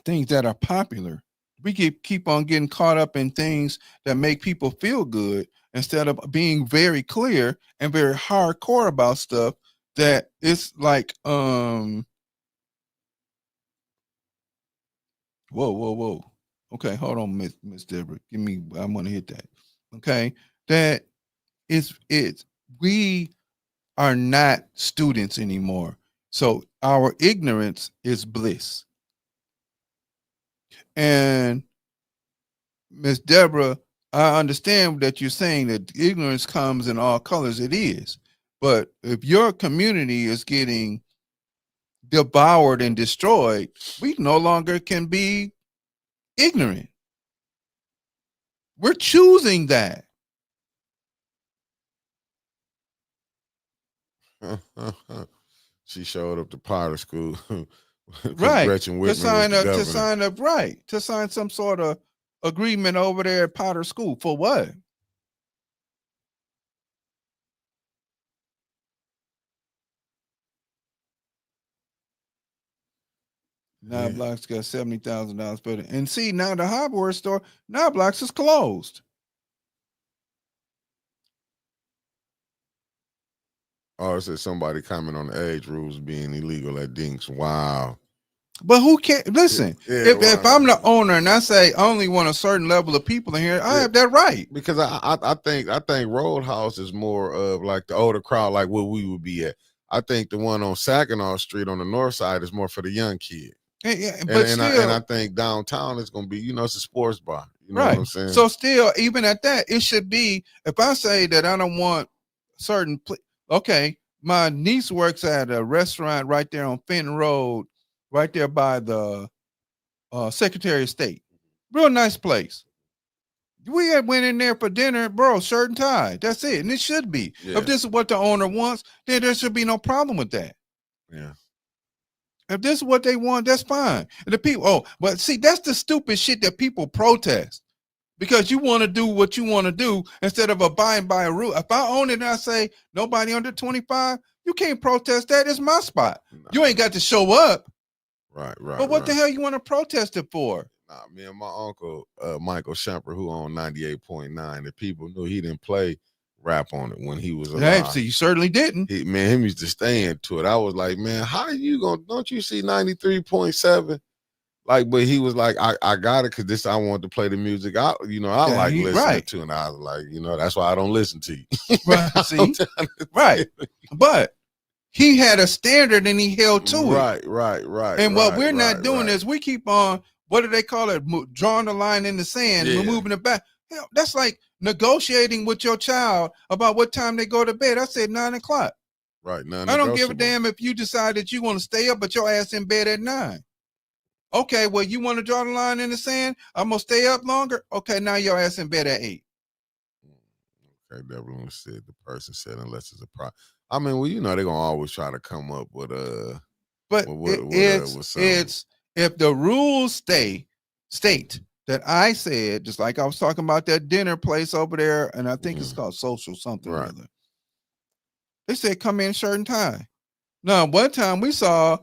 things that are popular, we keep on getting caught up in things that make people feel good instead of being very clear and very hardcore about stuff that it's like whoa. Okay, hold on, Miss Deborah. Give me, I want to hit that. Okay. That it's we are not students anymore. So our ignorance is bliss. And Miss Deborah, I understand that you're saying that ignorance comes in all colors. It is. But if your community is getting devoured and destroyed, we no longer can be ignorant. We're choosing that. She showed up to Potter School. Right. Gretchen Whitman To sign was the up, governor. to sign some sort of agreement over there at Potter School. For what? Now Blocks got $70,000 better. And see, now the hardware store, now Blocks is closed. Oh, it said somebody comment on the age rules being illegal at Dinks. Wow. But who cares? Listen, Yeah, if I'm the owner and I say I only want a certain level of people in here, I have that right. Because I think Roadhouse is more of like the older crowd, like what we would be at. I think the one on Saginaw Street on the north side is more for the young kid. But I think downtown is going to be, it's a sports bar. You know what I'm saying? So still, even at that, it should be, if I say that I don't want certain, okay, my niece works at a restaurant right there on Fenton Road, right there by the Secretary of State. Real nice place. We had went in there for dinner, bro, shirt and tie. That's it. And it should be. Yeah. If this is what the owner wants, then there should be no problem with that. Yeah. If this is what they want, that's fine. And the people, but see, that's the stupid shit that people protest. Because you want to do what you want to do instead of abiding by a rule. If I own it and I say nobody under 25, you can't protest that. It's my spot. No. You ain't got to show up. Right. But what the hell you want to protest it for? Nah, me and my uncle, Michael Shumper, who owned 98.9, the people knew he didn't play rap on it when he was alive. See, you certainly didn't. Him used to stay into it. I was like, man, how are you going? Don't you see 93.7? Like, but he was like, I got it because I want to play the music. I like listening to, and I was like, that's why I don't listen to you. Right, see? Right. But he had a standard and he held to it. Right. And what we're not doing is we keep on, what do they call it? Drawing the line in the sand, moving it back. Hell, that's like negotiating with your child about what time they go to bed. I said 9 o'clock. Right. I don't give a damn if you decide that you want to stay up, but your ass in bed at 9. Okay, well, you want to draw the line in the sand? I'm going to stay up longer? Okay, now your ass in bed at 8. Okay, Devlin said, the person said, unless it's a problem. I mean, well, they're going to always try to come up with But it's if the rules state that I said, just like I was talking about that dinner place over there, and I think it's called Social something or other. They said, come in shirt and tie. Now, one time we saw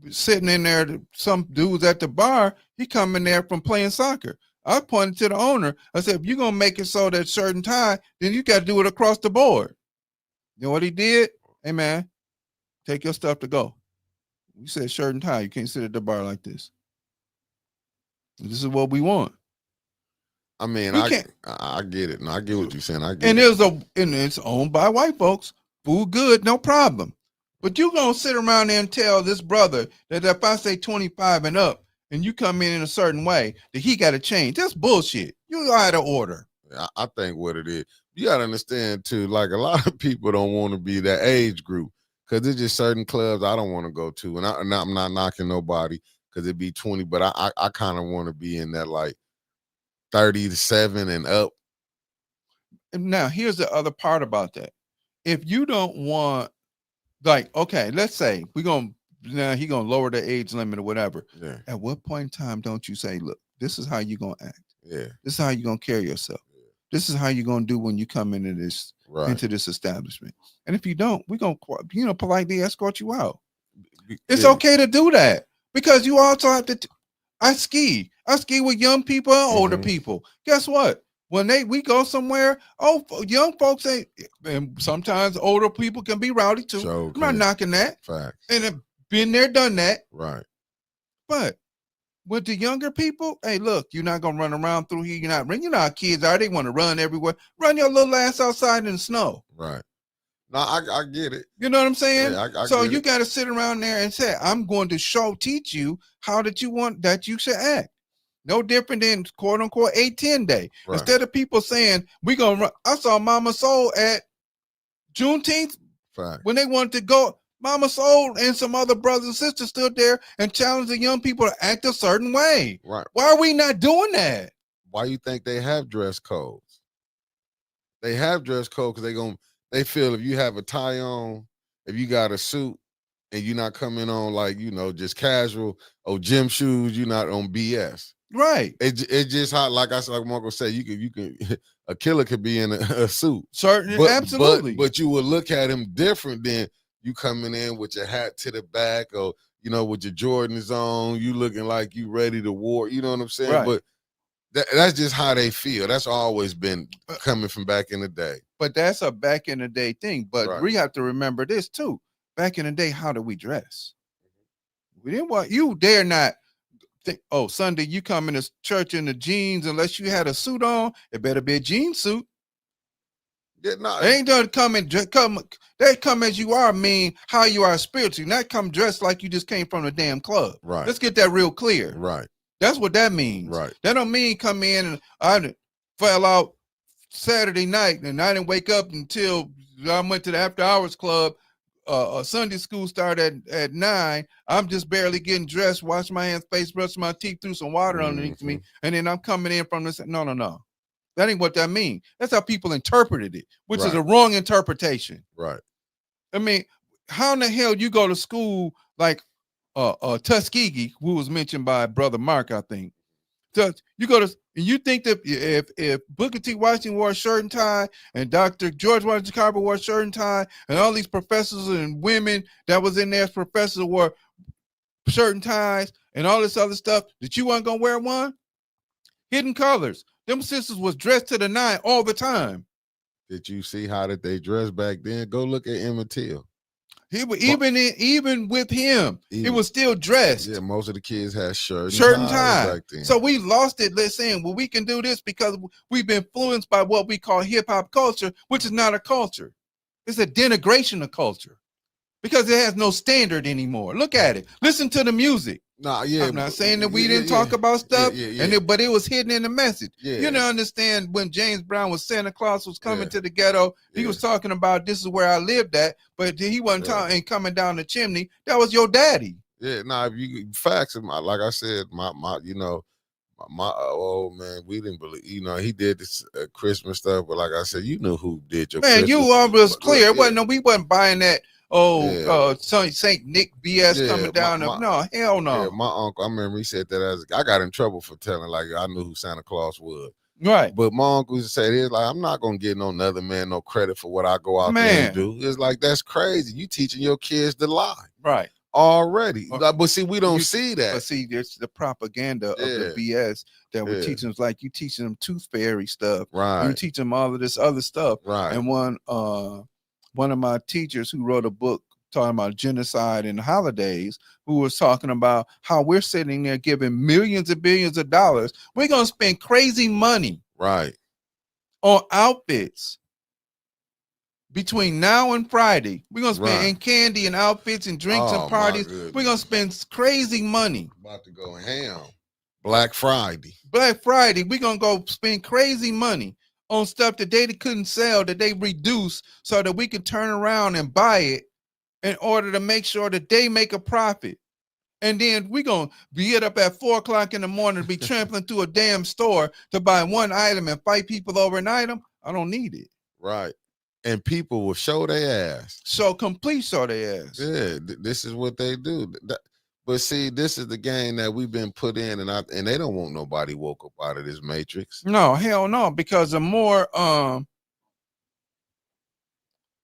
sitting in there, some dudes at the bar, he come in there from playing soccer. I pointed to the owner. I said, if you're going to make it so that shirt and tie, then you got to do it across the board. You know what he did? Hey, man, take your stuff to go. You said shirt and tie. You can't sit at the bar like this. This is what we want. I mean, I get it. No, I get what you're saying. And it's owned by white folks. Food good, no problem. But you gonna sit around there and tell this brother that if I say 25 and up and you come in a certain way, that he got to change. That's bullshit. You out of order. I think what it is, you got to understand too, like a lot of people don't want to be that age group because there's just certain clubs I don't want to go to. And I'm not knocking nobody because it'd be 20, but I kind of want to be in that like 37 and up Now, here's the other part about that. If you don't want, like, okay, let's say he gonna lower the age limit or whatever. Yeah. At what point in time don't you say, look, this is how you're gonna act. Yeah. This is how you're gonna carry yourself. This is how you're gonna do when you come into this establishment. And if you don't, we're gonna politely escort you out. It's okay to do that, because you also have to. I ski with young people and older people. Guess what? When we go somewhere, young folks ain't, and sometimes older people can be rowdy too. So I'm not knocking that. Facts. And have been there, done that. Right. But with the younger people, hey, look, you're not gonna run around through here. You're not kids are. They want to run everywhere. Run your little ass outside in the snow. Right. No, I get it. You know what I'm saying? Yeah, so you got to sit around there and say, I'm going to teach you how that you should act. No different than quote unquote 8-10 day. Right. Instead of people saying, we going to run. I saw Mama Soul at Juneteenth when they wanted to go. Mama Soul and some other brothers and sisters stood there and challenged the young people to act a certain way. Right. Why are we not doing that? Why you think they have dress codes? They have dress code because they feel if you have a tie on, if you got a suit and you're not coming on like, just casual or gym shoes, you're not on BS. Right. It's just how, like Marco said, you can a killer could be in a suit. Certainly, absolutely. But you would look at him different than you coming in with your hat to the back or, with your Jordans on, you looking like you ready to war. You know what I'm saying? Right. But that's just how they feel. That's always been coming from back in the day. But that's a back in the day thing. But we have to remember this too. Back in the day, how did we dress? We didn't want you dare not think, Sunday you come into church in the jeans unless you had a suit on. It better be a jean suit. Yeah, no, they ain't done they come as you are, mean how you are spiritually, not come dressed like you just came from the damn club. Right. Let's get that real clear. Right. That's what that means. Right. That don't mean come in and I fell out Saturday night and I didn't wake up until I went to the after hours club. Sunday school started at 9. I'm just barely getting dressed, wash my hands, face, brush my teeth, threw some water underneath me, and then I'm coming in from this. No. That ain't what that means. That's how people interpreted it, which is a wrong interpretation. Right. I mean, how in the hell you go to school like Tuskegee, who was mentioned by Brother Mark, I think. So you go to, and you think that if Booker T. Washington wore a shirt and tie, and Dr. George Washington Carver wore a shirt and tie, and all these professors and women that was in there as professors wore shirt and ties, and all this other stuff, that you weren't gonna wear one? Hidden colors. Them sisters was dressed to the nine all the time. Did you see how did they dress back then? Go look at Emmett Till. He was even with him, he was still dressed. Yeah, most of the kids had shirt and tie back then. So we lost it. Let's say, well, we can do this because we've been influenced by what we call hip hop culture, which is not a culture. It's a denigration of culture because it has no standard anymore. Look at it. Listen to the music. Nah, yeah. I'm not saying that we didn't talk about stuff, but it was hidden in the message. Yeah. You know, understand when James Brown was Santa Claus was coming to the ghetto, he was talking about this is where I lived at, but he wasn't talking and coming down the chimney. That was your daddy. Yeah, if you facts, like I said, my old man, we didn't believe, he did this Christmas stuff, but like I said, you knew who did your man. Christmas. You was clear. We wasn't buying that. Saint Nick BS coming down. No, hell no. Yeah, my uncle, I remember he said that I got in trouble for telling like I knew who Santa Claus was. Right. But my uncle used to say this, like, I'm not gonna give no another man no credit for what I go out there and do. It's like, that's crazy. You teaching your kids to lie. Right. Already. But see, we don't see that. But see, there's the propaganda of the BS that we're teaching them. Like you teaching them tooth fairy stuff. Right. You teach them all of this other stuff. Right. And one of my teachers who wrote a book talking about genocide and holidays, who was talking about how we're sitting there giving millions and billions of dollars. We're going to spend crazy money on outfits between now and Friday. We're going to spend in candy and outfits and drinks and parties. We're going to spend crazy money. About to go ham. Black Friday. We're going to go spend crazy money on stuff that they couldn't sell, that they reduce so that we can turn around and buy it in order to make sure that they make a profit. And then we're going to be up at 4:00 in the morning to be trampling through a damn store to buy one item and fight people over an item. I don't need it. Right. And people will show their ass. So complete show their ass. Yeah, this is what they do. But see, this is the game that we've been put in, and they don't want nobody woke up out of this matrix. No, hell no, because the more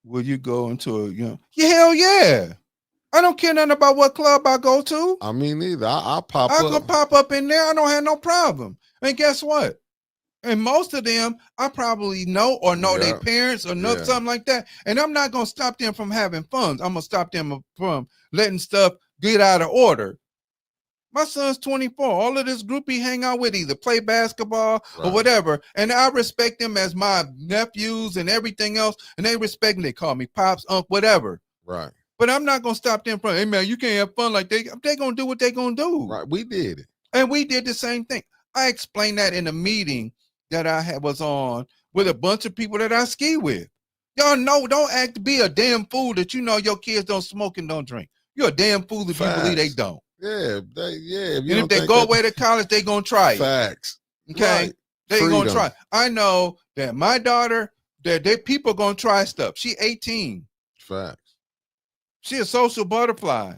will you go into yeah, hell yeah. I don't care nothing about what club I go to. I mean, neither. I pop I up. can pop up in there. I don't have no problem. And guess what? And most of them, I probably know or know their parents or know something like that. And I'm not going to stop them from having fun. I'm going to stop them from letting stuff get out of order. My son's 24. All of this group he hang out with either play basketball or whatever. And I respect them as my nephews and everything else. And they respect me. They call me pops, whatever. Right. But I'm not going to stop them from, hey, man, you can't have fun like they going to do what they going to do. Right. We did it. And we did the same thing. I explained that in a meeting that I was on with a bunch of people that I ski with. Y'all know, don't be a damn fool that you know your kids don't smoke and don't drink. You're a damn fool if you believe they don't. Yeah, and if they go away to college, they gonna try it. Facts. Okay, right. They gonna try. I know that my daughter, that people gonna try stuff. She 18. Facts. She a social butterfly.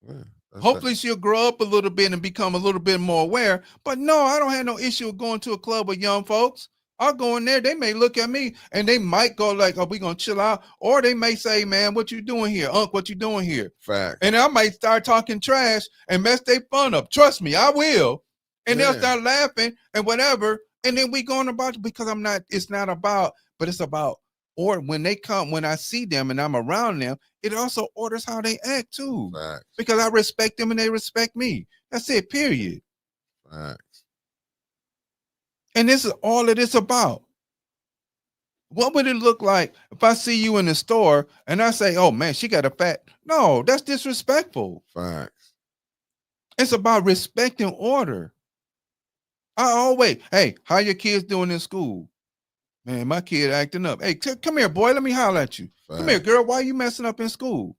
Yeah. Hopefully she'll grow up a little bit and become a little bit more aware. But no, I don't have no issue with going to a club with young folks. I'll go in there. They may look at me and they might go like, "Oh, we gonna chill out," or they may say, "Man, what you doing here, Unc? What you doing here?" Fact. And I might start talking trash and mess their fun up. Trust me, I will. And they'll start laughing and whatever. And then we going about it because I'm not. It's not about, but it's about. Or when they come, when I see them and I'm around them, it also orders how they act too. Facts. Because I respect them and they respect me. That's it. Period. Facts. And this is all it is about. What would it look like if I see you in the store and I say, "Oh man, she got a fat"? No, that's disrespectful. Facts. It's about respect and order. I always, hey, how your kids doing in school? Man, my kid acting up. Hey, come here, boy. Let me holler at you. Facts. Come here, girl. Why are you messing up in school?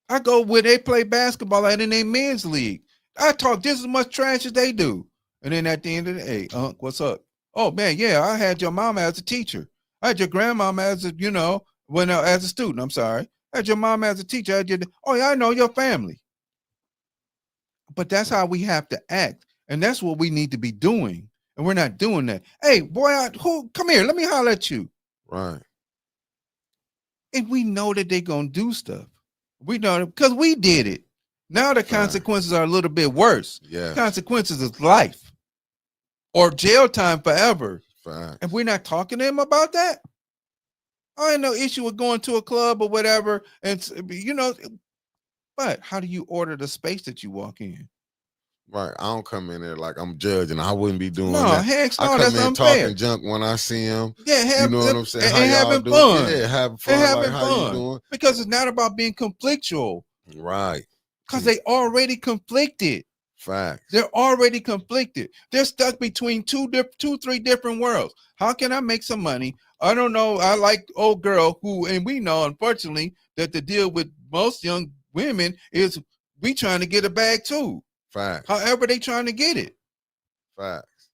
I go where they play basketball at in a men's league. I talk just as much trash as they do. And then at the end of the day, hey, Unc, what's up? Oh man, yeah, I had your mama as a teacher. I had your grandmama as a, as a student. I'm sorry. I had your mom as a teacher. Oh yeah, I know your family. But that's how we have to act, and that's what we need to be doing. And we're not doing that. Hey, boy, come here. Let me holler at you. Right. And we know that they're gonna do stuff. We know it because we did it. Now the consequences are a little bit worse. Yeah. Consequences is life. Or jail time forever. Facts. And we're not talking to him about that. I ain't no issue with going to a club or whatever. And but how do you order the space that you walk in? Right. I don't come in there like I'm judging. I wouldn't be doing no, that. Heck, no, I come that's in unfair. talking junk when I see him. Yeah, you know what I'm saying? And how having doing? fun. Yeah, having fun. Having like, fun. How you doing? Because it's not about being conflictual. Right. Because they already conflicted. Facts. They're already conflicted. They're stuck between three different worlds. How can I make some money? I don't know. I like old girl who, and we know, unfortunately, that the deal with most young women is we trying to get a bag too. Facts. However they trying to get it. Facts.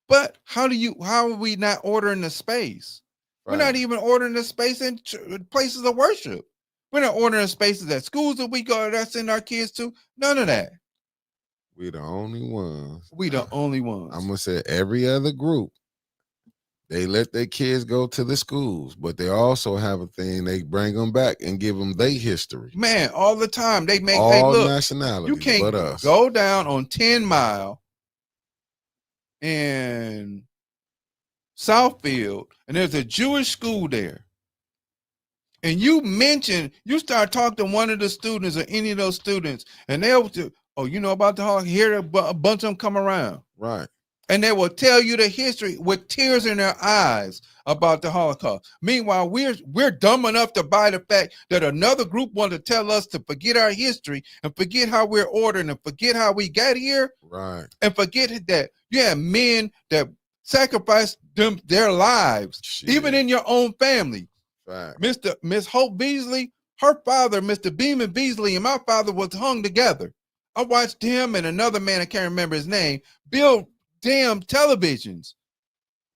But how are we not ordering the space? Facts. We're not even ordering the space in places of worship. We're not ordering spaces at schools that we go that send our kids to. None of that. We the only ones. We the only ones. I'm gonna say every other group, they let their kids go to the schools, but they also have a thing. They bring them back and give them their history. Man, all the time they make all nationalities. You can't but us. Go down on 10 Mile in Southfield, and there's a Jewish school there. And you start talking to one of the students or any of those students, and they'll, oh, you know about the Holocaust? Hear a bunch of them come around. Right. And they will tell you the history with tears in their eyes about the Holocaust. Meanwhile, we're dumb enough to buy the fact that another group wanted to tell us to forget our history and forget how we're ordered and forget how we got here. Right. And forget that you have men that sacrificed their lives, even in your own family. Right. Miss Hope Beasley, her father, Mr. Beeman Beasley, and my father was hung together. I watched him and another man, I can't remember his name, build damn televisions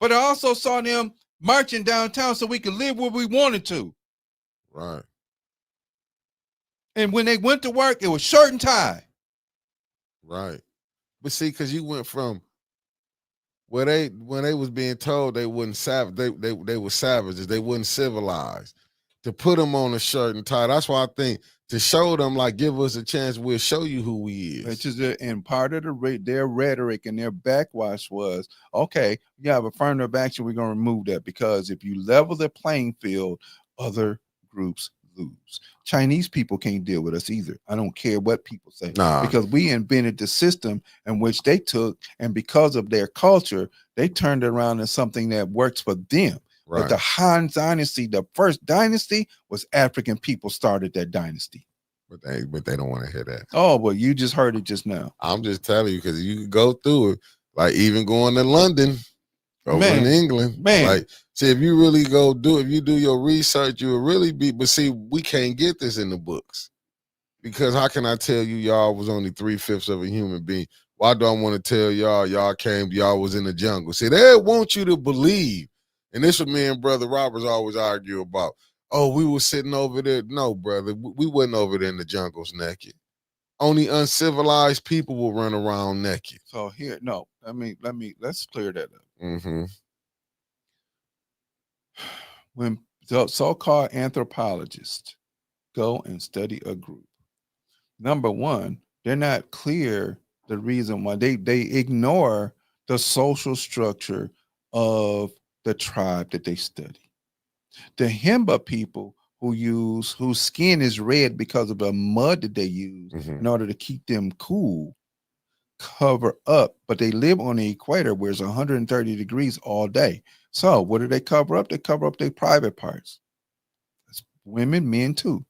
But I also saw them marching downtown so we could live where we wanted to. Right. And when they went to work, it was shirt and tie. Right. But see, because you went from where they when they was being told they wouldn't they were savages, they wouldn't civilize. To put them on a shirt and tie. That's why I think to show them, like, give us a chance, we'll show you who we is. Which is and part of their rhetoric and their backwash was, okay, you have affirmative action, we're going to remove that because if you level the playing field, other groups lose. Chinese people can't deal with us either. I don't care what people say, because we invented the system in which they took, and because of their culture, they turned it around into something that works for them. Right. But the Han Dynasty, the first dynasty, was African people started that dynasty. But they don't want to hear that. Oh, well, you just heard it just now. I'm just telling you, because you can go through it, like even going to London, over in England, like, see, if you really if you do your research, you will really be, but see, we can't get this in the books. Because how can I tell you y'all was only 3/5 of a human being? Why do I want to tell y'all was in the jungle? See, they want you to believe. And this what me and Brother Roberts always argue about. Oh, we were sitting over there. No, brother, we wasn't over there in the jungles naked. Only uncivilized people will run around naked. So here, no, let's clear that up. Mm-hmm. When the so-called anthropologists go and study a group, number one, they're not clear the reason why they ignore the social structure of the tribe that they study. The Himba people whose skin is red because of the mud that they use in order to keep them cool, cover up, but they live on the equator where it's 130 degrees all day. So what do they cover up? They cover up their private parts. That's women, men too.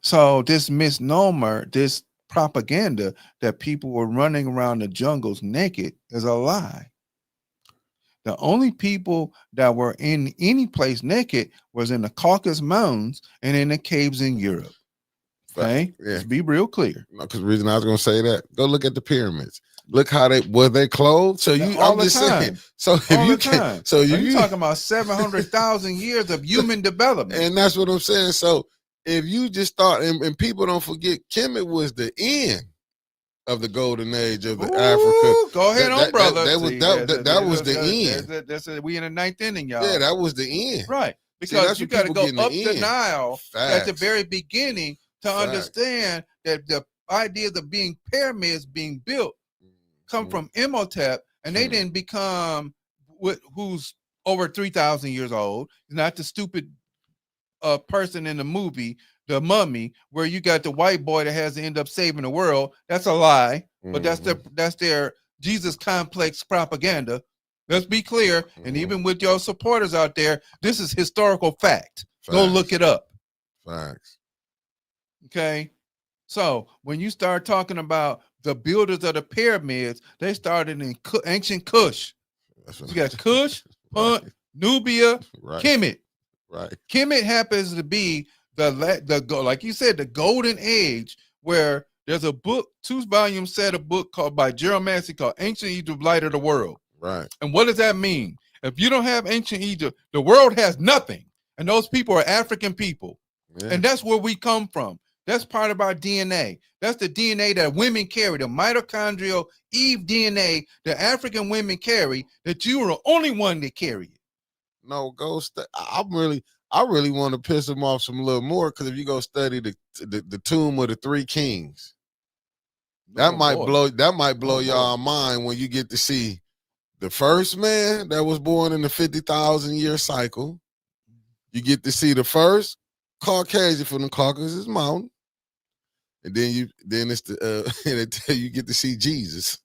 So this misnomer, this propaganda that people were running around the jungles naked is a lie. The only people that were in any place naked was in the Caucasus Mountains and in the caves in Europe. Okay, let's be real clear. No, because the reason I was going to say that, go look at the pyramids. Look how they clothed. So I'm just saying. So if you can, so you talking about 700,000 years of human development, and that's what I'm saying. So if you just start, and people don't forget, Kemet was the end of the golden age of Africa. Go ahead, brother. That was the end. That's we in the ninth inning, y'all. Yeah, that was the end. Right, because you got to go up the Nile at the very beginning to understand that the ideas of being pyramids being built come from Imhotep, and they didn't become who's over 3,000 years old. Not the stupid person in the movie, The Mummy, where you got the white boy that has to end up saving the world. That's a lie, but that's their Jesus complex propaganda. Let's be clear, and even with your supporters out there, this is historical fact. Go look it up. Facts. Okay, so when you start talking about the builders of the pyramids, they started in ancient Kush. You got Kush, Punt, Nubia, Kemet. Right. Kemet happens to be the like you said, the golden age, where there's a book, 2-volume set of book called by Gerald Massey called Ancient Egypt, Light of the World. Right. And what does that mean? If you don't have ancient Egypt, the world has nothing. And those people are African people. Yeah. And that's where we come from. That's part of our DNA. That's the DNA that women carry, the mitochondrial Eve DNA that African women carry, that you are the only one that carry it. No, I really want to piss them off some little more, because if you go study the tomb of the 3 kings, that might blow y'all mind when you get to see the first man that was born in the 50,000 year cycle. You get to see the first Caucasian from the Caucasus Mountain, and then you get to see Jesus.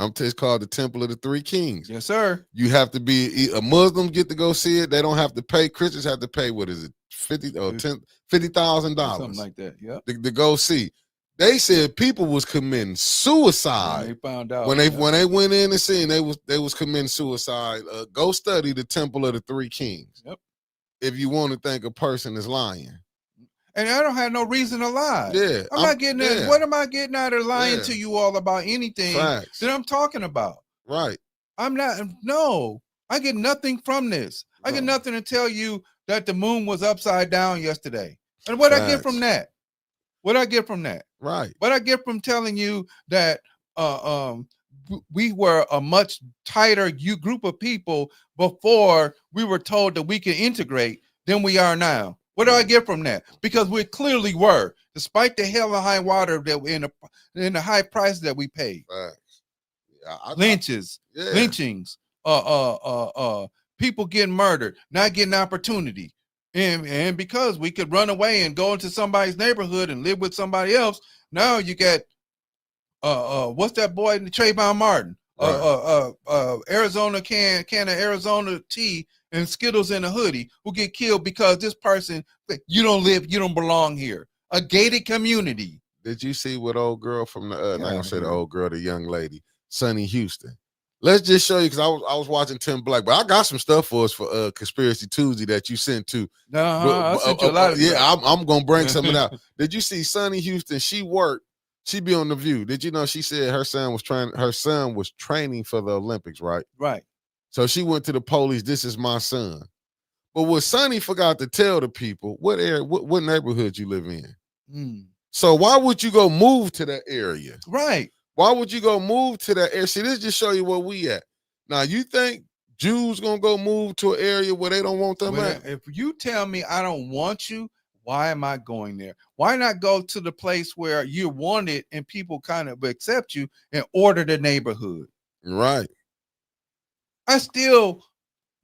It's called the Temple of the 3 Kings. Yes, sir. You have to be a Muslim, get to go see it. They don't have to pay. Christians have to pay, what is it, $50,000, something like that. Yeah, to go see. They said people was committing suicide. They found out when they went in and seen they was committing suicide. Go study the Temple of the 3 Kings. Yep. If you want to think a person is lying. And I don't have no reason to lie. Yeah. I'm not getting it. What am I getting out of lying to you all about anything that I'm talking about? Right. I'm not. No. I get nothing from this. I get nothing to tell you that the moon was upside down yesterday. And what I get from that? What I get from that? Right. What I get from telling you that we were a much tighter group of people before we were told that we can integrate than we are now. What do I get from that? Because we clearly were, despite the hell and high water that we in the high price that we paid. Lynchings, people getting murdered, not getting opportunity. And because we could run away and go into somebody's neighborhood and live with somebody else, now you got what's that boy in the Trayvon Martin? Arizona can of Arizona tea and Skittles in a hoodie who get killed because this person, you don't belong here. A gated community. Did you see what old girl from the I'm not gonna say the old girl, the young lady, Sonny Houston? Let's just show you, because I was watching Tim Black, but I got some stuff for us for Conspiracy Tuesday that you sent to. I sent you a lot of stuff. I'm gonna bring something out. Did you see Sonny Houston? She be on The View. Did you know she said her son was training for the Olympics, right? Right. So she went to the police, this is my son. But what Sonny forgot to tell the people, what neighborhood you live in. So why would you go move to that area? Right. Why would you go move to that area? See, this just show you where we at. Now, you think Jews gonna go move to an area where they don't want them at? If you tell me I don't want you, why am I going there? Why not go to the place where you're wanted and people kind of accept you and order the neighborhood? Right. I still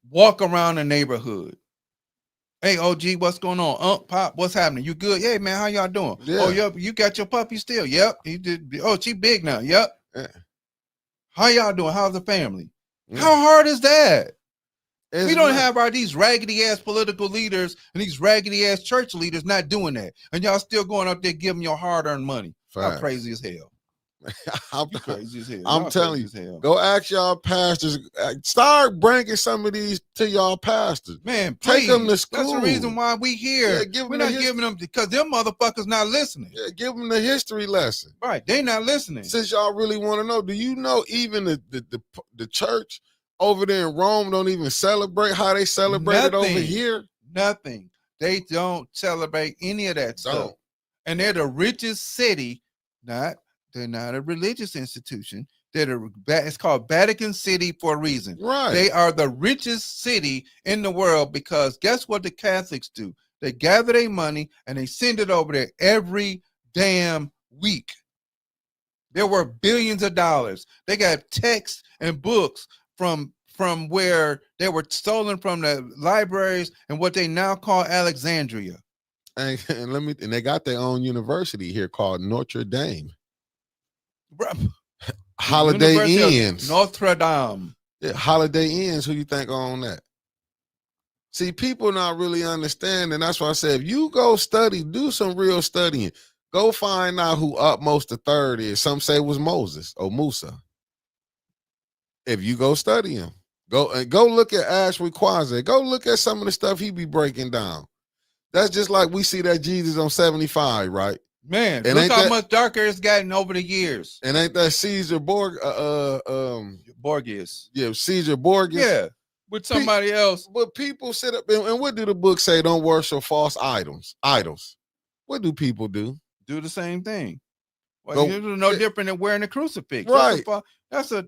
walk around the neighborhood. Hey, OG, what's going on? Pop, what's happening? You good? Hey, man, how y'all doing? Yeah. Oh, yep, you got your puppy still? Yep. He did. Oh, she big now. Yep. Yeah. How y'all doing? How's the family? Yeah. How hard is that? We don't have these raggedy ass political leaders and these raggedy ass church leaders not doing that, and y'all still going up there giving your hard-earned money. How crazy as hell. Crazy as hell. I'm telling you, go ask y'all pastors. Start bringing some of these to y'all pastors. Man, please. Take them to school. That's the reason why we here. Yeah, we're not giving them because them motherfuckers not listening. Yeah, give them the history lesson. Right, they not listening. Since y'all really want to know, do you know even the church over there in Rome don't even celebrate how they celebrate it over here? Nothing. They don't celebrate any of that stuff. And they're the richest city. They're not a religious institution. It's called Vatican City for a reason. Right. They are the richest city in the world because guess what the Catholics do? They gather their money and they send it over there every damn week. There were billions of dollars. They got texts and books from where they were stolen from the libraries and what they now call Alexandria. And they got their own university here called Notre Dame. Holiday Inns. Notre Dame. Yeah, Holiday Inns. Who you think own that? See, people not really understanding. That's why I said, if you go study, do some real studying. Go find out who Utmost the Third is. Some say it was Moses or Musa. If you go study him, go look at Ashby Quasi. Go look at some of the stuff he be breaking down. That's just like we see that Jesus on 75, right? Man, and look how much darker it's gotten over the years. And ain't that Caesar Borgias? Yeah, Caesar Borgias. Yeah, with somebody else. But people sit up and what do the book say? Don't worship false idols. What do people do? Do the same thing. Well, it's no different than wearing a crucifix. Right. That's a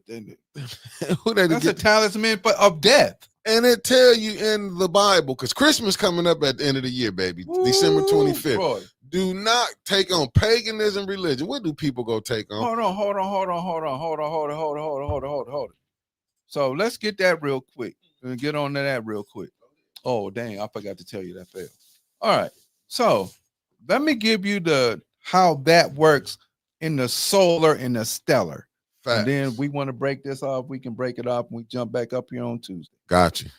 talisman of death. And it tell you in the Bible, because Christmas coming up at the end of the year, baby. Ooh, December 25th. Boy. Do not take on paganism, religion. What do people go take on? Hold on. So let's get that real quick. And get on to that real quick. Oh, dang, I forgot to tell you that failed. All right. So let me give you how that works in the solar and the stellar. Facts. And then we want to break this off. We can break it off and we jump back up here on Tuesday. Gotcha.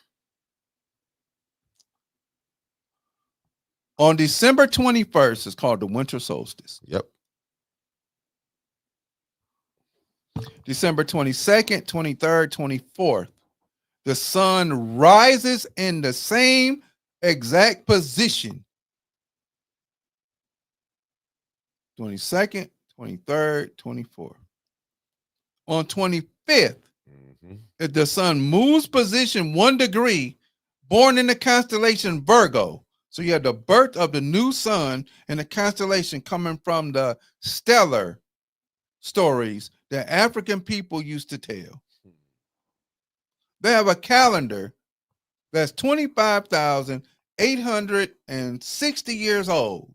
On December 21st, it's called the winter solstice. Yep. December 22nd, 23rd, 24th, the sun rises in the same exact position. 22nd, 23rd, 24th. On 25th, If the sun moves position 1 degree, born in the constellation Virgo. So you have the birth of the new sun in the constellation coming from the stellar stories that African people used to tell. They have a calendar that's 25,860 years old.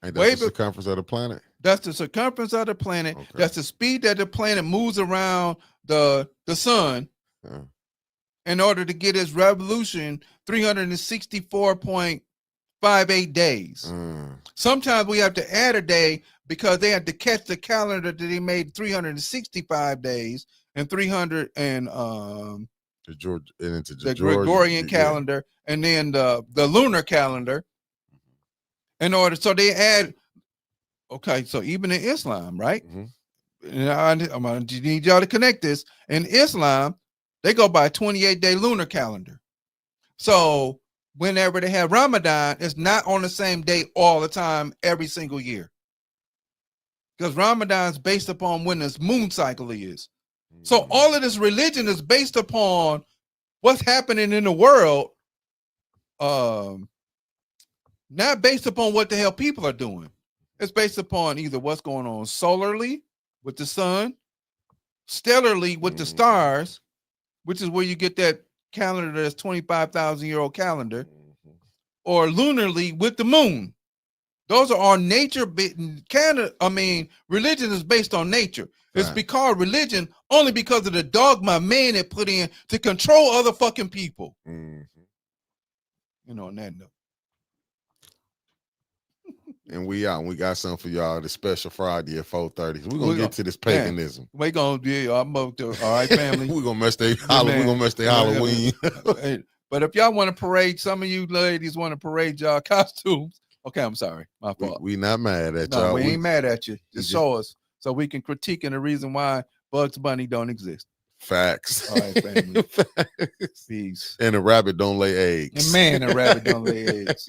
Ain't that the circumference of the planet? That's the circumference of the planet. Okay. That's the speed that the planet moves around the sun in order to get its revolution 364.58 days. Sometimes we have to add a day because they had to catch the calendar that they made 365 days and 300 and the Gregorian calendar and then the lunar calendar in order. So they add, okay, so even in Islam, right? And I'm gonna need y'all to connect this. In Islam, they go by a 28-day lunar calendar. So whenever they have Ramadan, it's not on the same day all the time, every single year. Because Ramadan is based upon when this moon cycle is. So all of this religion is based upon what's happening in the world, not based upon what the hell people are doing. It's based upon either what's going on solarly with the sun, stellarly with the stars, which is where you get that calendar that's 25,000-year-old calendar, or lunarly with the moon. Those are our nature. Religion is based on nature. It's because religion only because of the dogma man had put in to control other fucking people. You know, on that note. And we out. We got something for y'all. The special Friday at 4:30. We're gonna get to this paganism. We're gonna do. All right, family. We're gonna mess their Halloween. But if y'all want to parade, some of you ladies want to parade y'all costumes. Okay, I'm sorry. My fault. We not mad at y'all. We ain't mad at you. Just show us so we can critique and the reason why Bugs Bunny don't exist. Facts. All right, family. Peace. And a rabbit don't lay eggs. And man, a rabbit don't lay eggs.